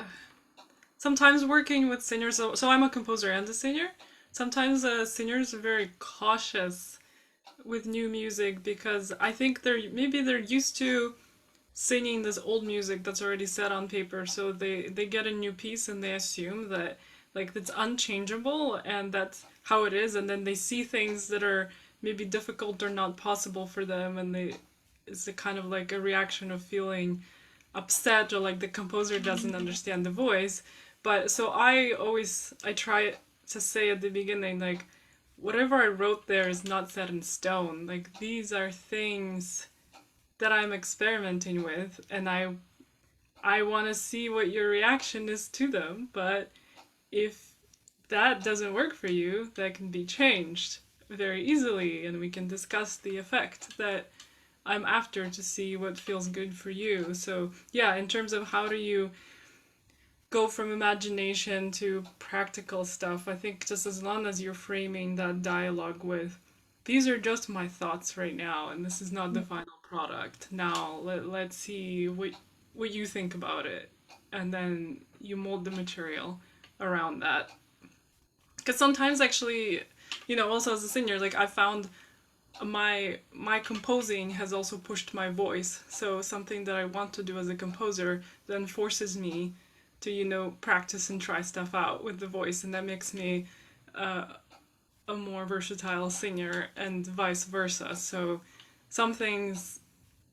D: sometimes working with singers. So I'm a composer and a singer. Sometimes singers are very cautious with new music because I think they're used to singing this old music that's already set on paper. So they get a new piece and they assume that like it's unchangeable and that's how it is, and then they see things that are maybe difficult or not possible for them, and they it's a kind of like a reaction of feeling upset, or like the composer doesn't understand the voice. But so I try to say at the beginning, like, whatever I wrote there is not set in stone. Like, these are things that I'm experimenting with, and I want to see what your reaction is to them. But if that doesn't work for you, that can be changed very easily, and we can discuss the effect that I'm after to see what feels good for you. So, yeah, in terms of how do you go from imagination to practical stuff, I think just as long as you're framing that dialogue with, these are just my thoughts right now, and this is not the final product. Now, let's see what you think about it. And then you mold the material around that. Because sometimes, actually, also as a singer, like I found my composing has also pushed my voice. So something that I want to do as a composer then forces me to practice and try stuff out with the voice, and that makes me a more versatile singer, and vice versa. So some things,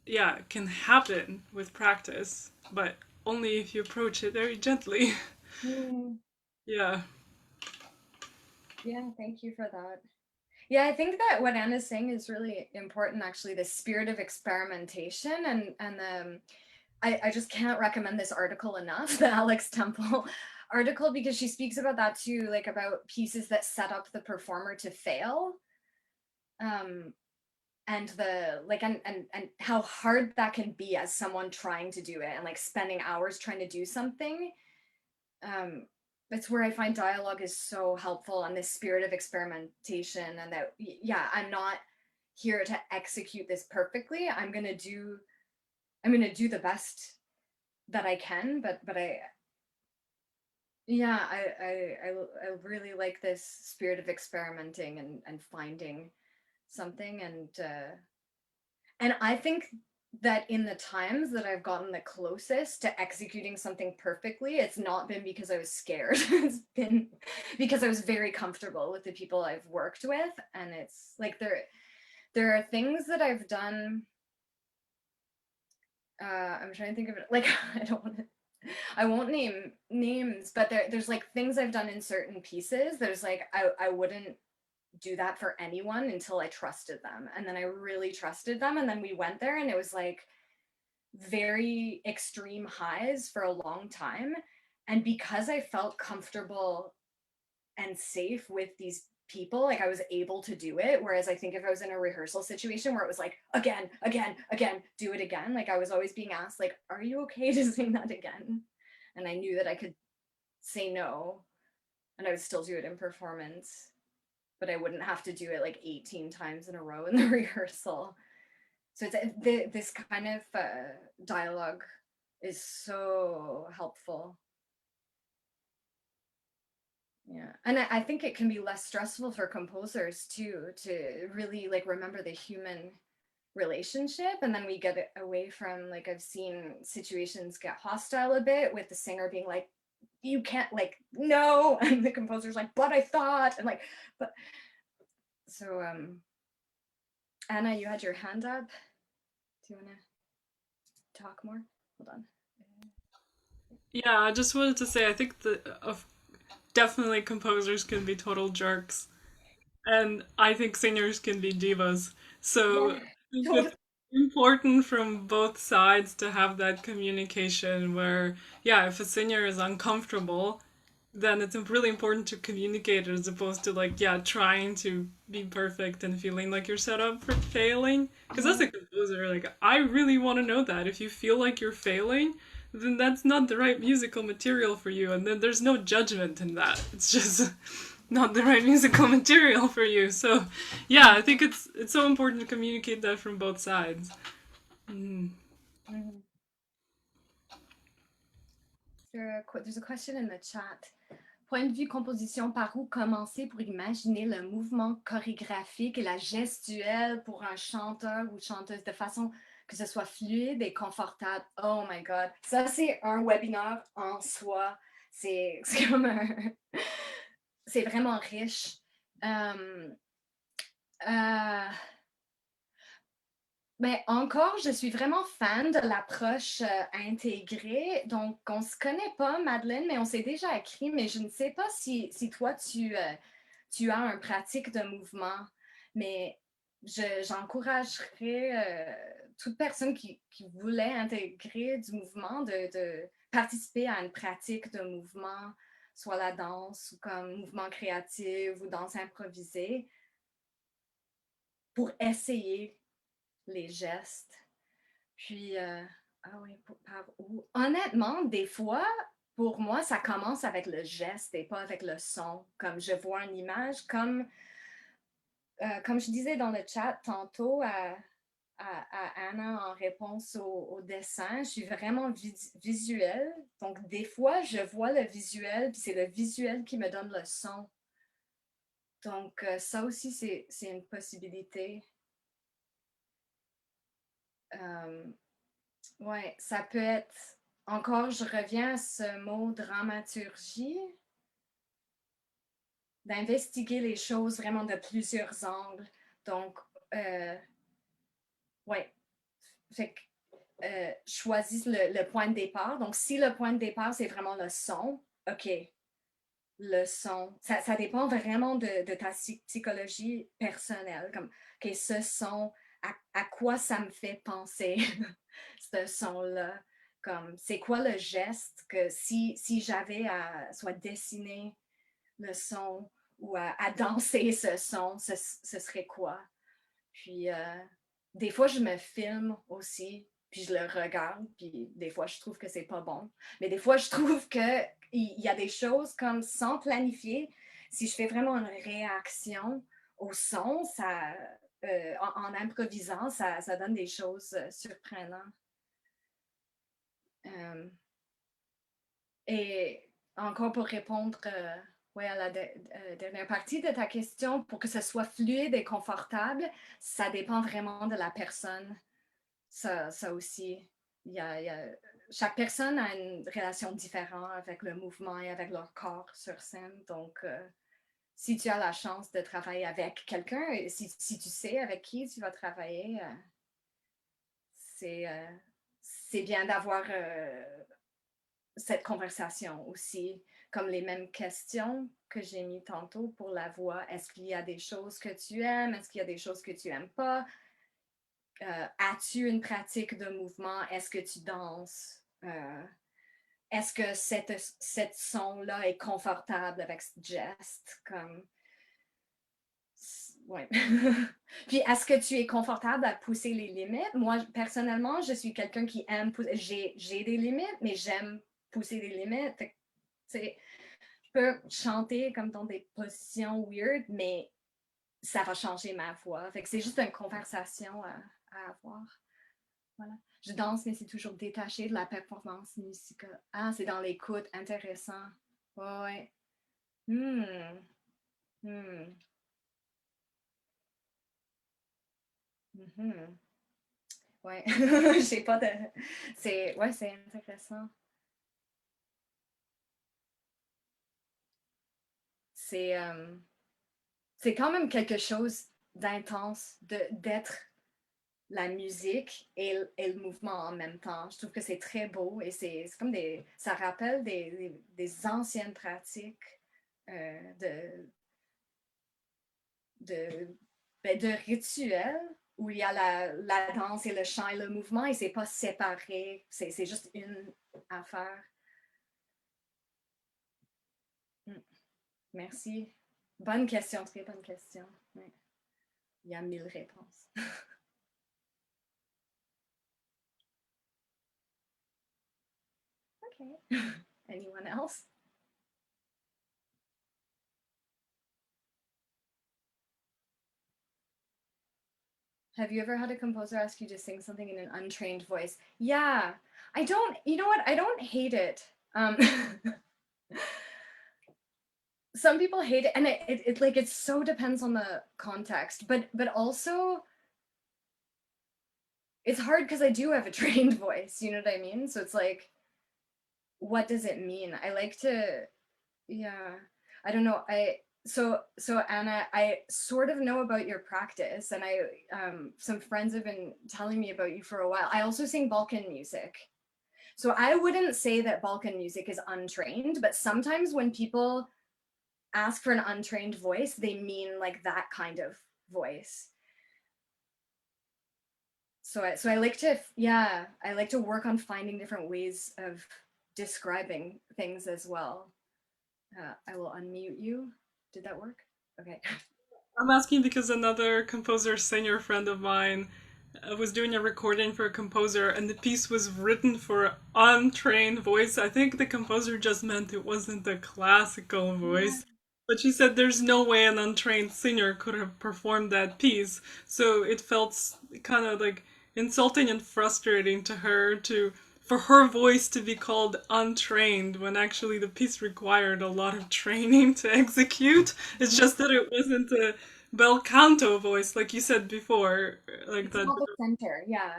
D: yeah, can happen with practice, but only if you approach it very gently.
C: Mm,
D: Yeah.
C: yeah, thank you for that. Yeah, I think that what Anna's saying is really important, actually, the spirit of experimentation. And I just can't recommend this article enough, the Alex Temple article, because she speaks about that too, like about pieces that set up the performer to fail. Um, and the like and how hard that can be as someone trying to do it and like spending hours trying to do something. um that's where I find dialogue is so helpful, and this spirit of experimentation, and that yeah, I'm not here to execute this perfectly. I'm gonna do the best that I can, but I yeah, I really like this spirit of experimenting and finding something. And I think that in the times that I've gotten the closest to executing something perfectly, it's not been because I was scared. It's been because I was very comfortable with the people I've worked with. And it's like there are things that I've done. I'm trying to think of it. Like I don't want to. I won't name names, but there's like things I've done in certain pieces. There's like I wouldn't do that for anyone until I trusted them. And then I really trusted them. And then we went there, and it was like very extreme highs for a long time. And because I felt comfortable and safe with these people, like I was able to do it. Whereas I think if I was in a rehearsal situation where it was like, again, again, again, do it again, like I was always being asked, like, are you okay to sing that again? And I knew that I could say no, and I would still do it in performance, but I wouldn't have to do it like 18 times in a row in the rehearsal. So this kind of dialogue is so helpful. Yeah, and I think it can be less stressful for composers too, to really like remember the human relationship, and then we get it away from, like, I've seen situations get hostile a bit with the singer being like, you can't, like, no, and the composer's like, but I thought, and like, but so Anna, you had your hand up. Do you want to talk more? Hold on.
D: Yeah, I just wanted to say I think that definitely composers can be total jerks, and I think singers can be divas. So I
C: Yeah,
D: think
C: totally.
D: it's important from both sides to have that communication where, yeah, if a singer is uncomfortable, then it's really important to communicate it as opposed to like, yeah, trying to be perfect and feeling like you're set up for failing. Because as a composer, like, I really want to know that if you feel like you're failing, then that's not the right musical material for you, and then there's no judgment in that. It's just not the right musical material for you. So, yeah, I think it's so important to communicate that from both sides. Mm.
C: Mhm. There's a question in the chat. Point de vue composition, par où commencer pour imaginer le mouvement chorégraphique et la gestuelle pour un chanteur ou chanteuse de façon que ce soit fluide et confortable? Oh my God. Ça, c'est un webinaire en soi. C'est comme un... c'est vraiment riche. Mais encore, je suis vraiment fan de l'approche intégrée. Donc, on ne se connaît pas, Madeleine, mais on s'est déjà écrit, mais je ne sais pas si toi, tu as un pratique de mouvement. Mais j'encouragerais toute personne qui voulait intégrer du mouvement de participer à une pratique de mouvement, soit la danse ou comme mouvement créatif ou danse improvisée, pour essayer les gestes. Puis, ah oui, par où? Honnêtement, des fois, pour moi, ça commence avec le geste et pas avec le son. Comme je vois une image, comme je disais dans le chat tantôt à Anna en réponse au dessin, je suis vraiment visuelle. Donc, des fois, je vois le visuel, puis c'est le visuel qui me donne le son. Donc, ça aussi, c'est une possibilité. Ouais, ça peut être. Encore, je reviens à ce mot dramaturgie, d'investiguer les choses vraiment de plusieurs angles. Donc, ouais, fait que choisis le point de départ. Donc, si le point de départ, c'est vraiment le son, OK, le son, ça dépend vraiment de ta psychologie personnelle. Comme, OK, ce son, à quoi ça me fait penser, ce son-là? Comme, c'est quoi le geste que si j'avais à soit dessiner le son ou à danser ce son, ce serait quoi? Puis, des fois, je me filme aussi, puis je le regarde, puis des fois, je trouve que c'est pas bon. Mais des fois, je trouve qu'il y a des choses comme sans planifier. Si je fais vraiment une réaction au son, en improvisant, ça donne des choses surprenantes. Et encore pour répondre ouais, à la dernière partie de ta question, pour que ce soit fluide et confortable, ça dépend vraiment de la personne. Ça aussi, chaque personne a une relation différente avec le mouvement et avec leur corps sur scène. Donc, si tu as la chance de travailler avec quelqu'un, et si tu sais avec qui tu vas travailler, c'est bien d'avoir cette conversation aussi, comme les mêmes questions que j'ai mis tantôt pour la voix. Est-ce qu'il y a des choses que tu aimes? Est-ce qu'il y a des choses que tu n'aimes pas? As-tu une pratique de mouvement? Est-ce que tu danses? Est-ce que cette son-là est confortable avec ce geste? Comme... Ouais. Puis, est-ce que tu es confortable à pousser les limites? Moi, personnellement, je suis quelqu'un qui aime pousser. J'ai des limites, mais j'aime pousser des limites. Fait, je peux chanter comme dans des positions weird, mais ça va changer ma voix. Fait que c'est juste une conversation à avoir. Voilà. Je danse, mais c'est toujours détaché de la performance musicale. Ah, c'est dans l'écoute, intéressant. Ouais, ouais. Hmm. Hmm. Mhm. Ouais, je sais pas de. C'est ouais, c'est intéressant. C'est c'est quand même quelque chose d'intense de d'être la musique et le mouvement en même temps. Je trouve que c'est très beau et c'est comme des. Ça rappelle des anciennes pratiques de, de rituels où il y a la danse et le chant et le mouvement et c'est pas séparé. C'est juste une affaire. Mm. Merci. Bonne question, très bonne question. Ouais. Il y a 1000 réponses. Okay. Anyone else? Have you ever had a composer ask you to sing something in an untrained voice? Yeah. I don't, you know what? I don't hate it. Some people hate it, and it like it so depends on the context. But also it's hard because I do have a trained voice, you know what I mean? So it's like, what does it mean? I like to, yeah, I don't know. So Anna, I sort of know about your practice, and I some friends have been telling me about you for a while. I also sing Balkan music. So I wouldn't say that Balkan music is untrained, but sometimes when people ask for an untrained voice, they mean like that kind of voice. So I like to, yeah, I like to work on finding different ways of describing things as well. I will unmute you. Did that work? Okay.
D: I'm asking because another composer singer friend of mine was doing a recording for a composer, and the piece was written for untrained voice. I think the composer just meant it wasn't a classical voice. But she said there's no way an untrained singer could have performed that piece. So it felt kind of like insulting and frustrating to her to for her voice to be called untrained when actually the piece required a lot of training to execute. It's just that it wasn't a bel canto voice like you said before, like
C: It's
D: that.
C: not the center, yeah.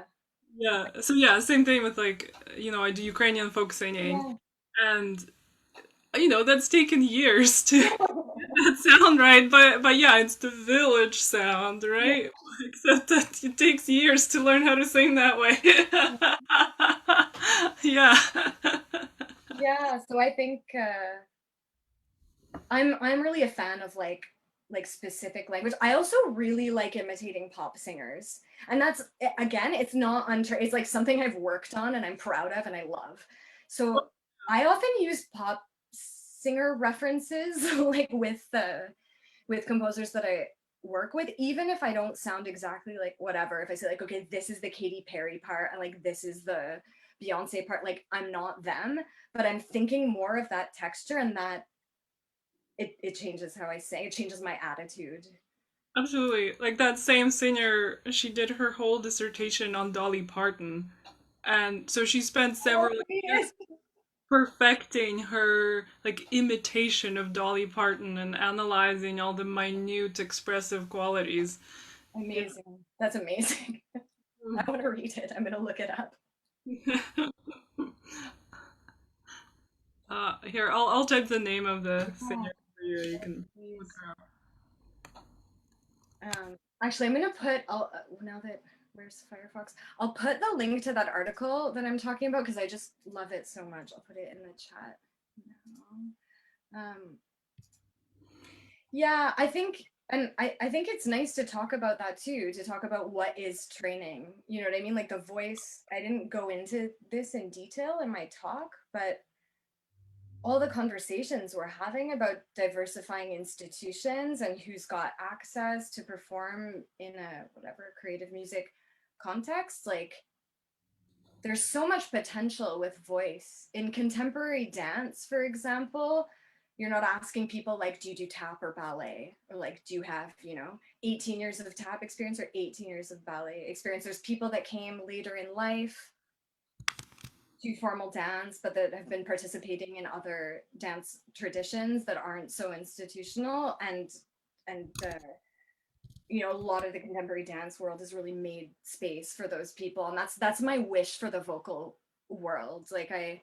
D: Yeah. So yeah, same thing with like I do Ukrainian folk singing,
C: Yeah.
D: and that's taken years to get that sound right. But yeah, it's the village sound,
C: Yeah.
D: right? Except that it takes years to learn how to sing that way. Yeah.
C: Yeah, so I think I'm really a fan of like specific language. I also really like imitating pop singers. And that's again, it's not untrained. It's like something I've worked on and I'm proud of and I love. So I often use pop singer references like with composers that I work with, even if I don't sound exactly like whatever. If I say like, okay, this is the Katy Perry part and like this is the Beyonce part, like I'm not them, but I'm thinking more of that texture and that it changes how I sing. It changes my attitude.
D: Absolutely. Like that same singer, she did her whole dissertation on Dolly Parton. And so she spent
C: Oh,
D: several years
C: yes.
D: perfecting her like imitation of Dolly Parton and analyzing all the minute expressive qualities.
C: Amazing. That's amazing. I want to read it. I'm going to look it up.
D: Yeah. Here, I'll type the name of the
C: Oh,
D: singer for you. You can look
C: please.
D: her up.
C: Actually, I'm going to put, now that, where's Firefox? I'll put the link to that article that I'm talking about because I just love it so much. I'll put it in the chat now. Yeah, I think, and I think it's nice to talk about that too, to talk about what is training. You know what I mean? Like the voice, I didn't go into this in detail in my talk, but all the conversations we're having about diversifying institutions and who's got access to perform in a whatever creative music context, like there's so much potential with voice in contemporary dance, for example. you're not asking people like, do you do tap or ballet? Or like, do you have, 18 years of tap experience or 18 years of ballet experience? There's people that came later in life to formal dance, but that have been participating in other dance traditions that aren't so institutional. And a lot of the contemporary dance world has really made space for those people. And that's my wish for the vocal world. Like, I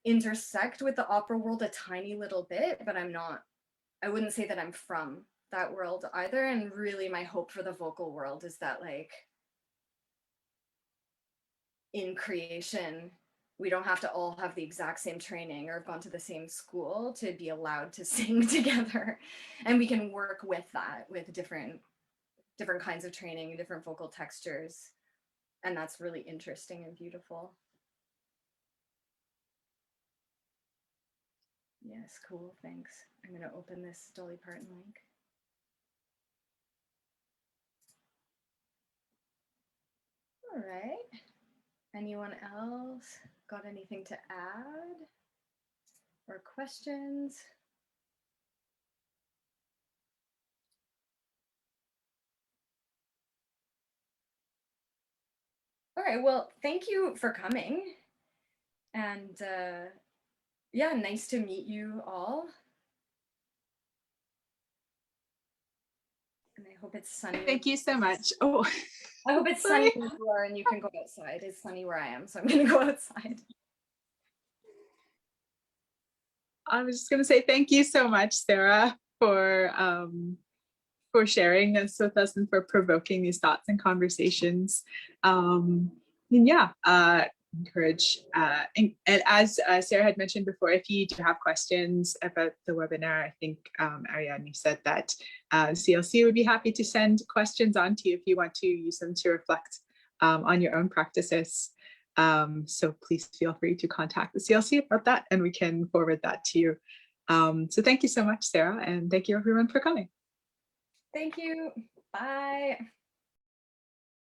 C: intersect with the opera world a tiny little bit, but I wouldn't say that I'm from that world either. And really my hope for the vocal world is that, like, in creation, we don't have to all have the exact same training or have gone to the same school to be allowed to sing together. And we can work with that, with different kinds of training, different vocal textures. And that's really interesting and beautiful. Yes, cool, thanks. I'm gonna open this Dolly Parton link. All right, anyone else got anything to add or questions? All right, well, thank you for coming. And yeah, nice to meet you all. And I hope it's sunny.
B: Thank you so much. Oh,
C: I hope it's sunny where you are and you can go outside. It's sunny where I am, so I'm gonna go outside.
B: I was just going to say thank you so much, Sarah, for sharing this with us and for provoking these thoughts and conversations. And yeah, encourage, and as Sarah had mentioned before, if you do have questions about the webinar, I think Ariadne said that CLC would be happy to send questions on to you if you want to use them to reflect on your own practices. So please feel free to contact the CLC about that and we can forward that to you. So thank you so much, Sarah, and thank you everyone for coming.
C: Thank you. Bye.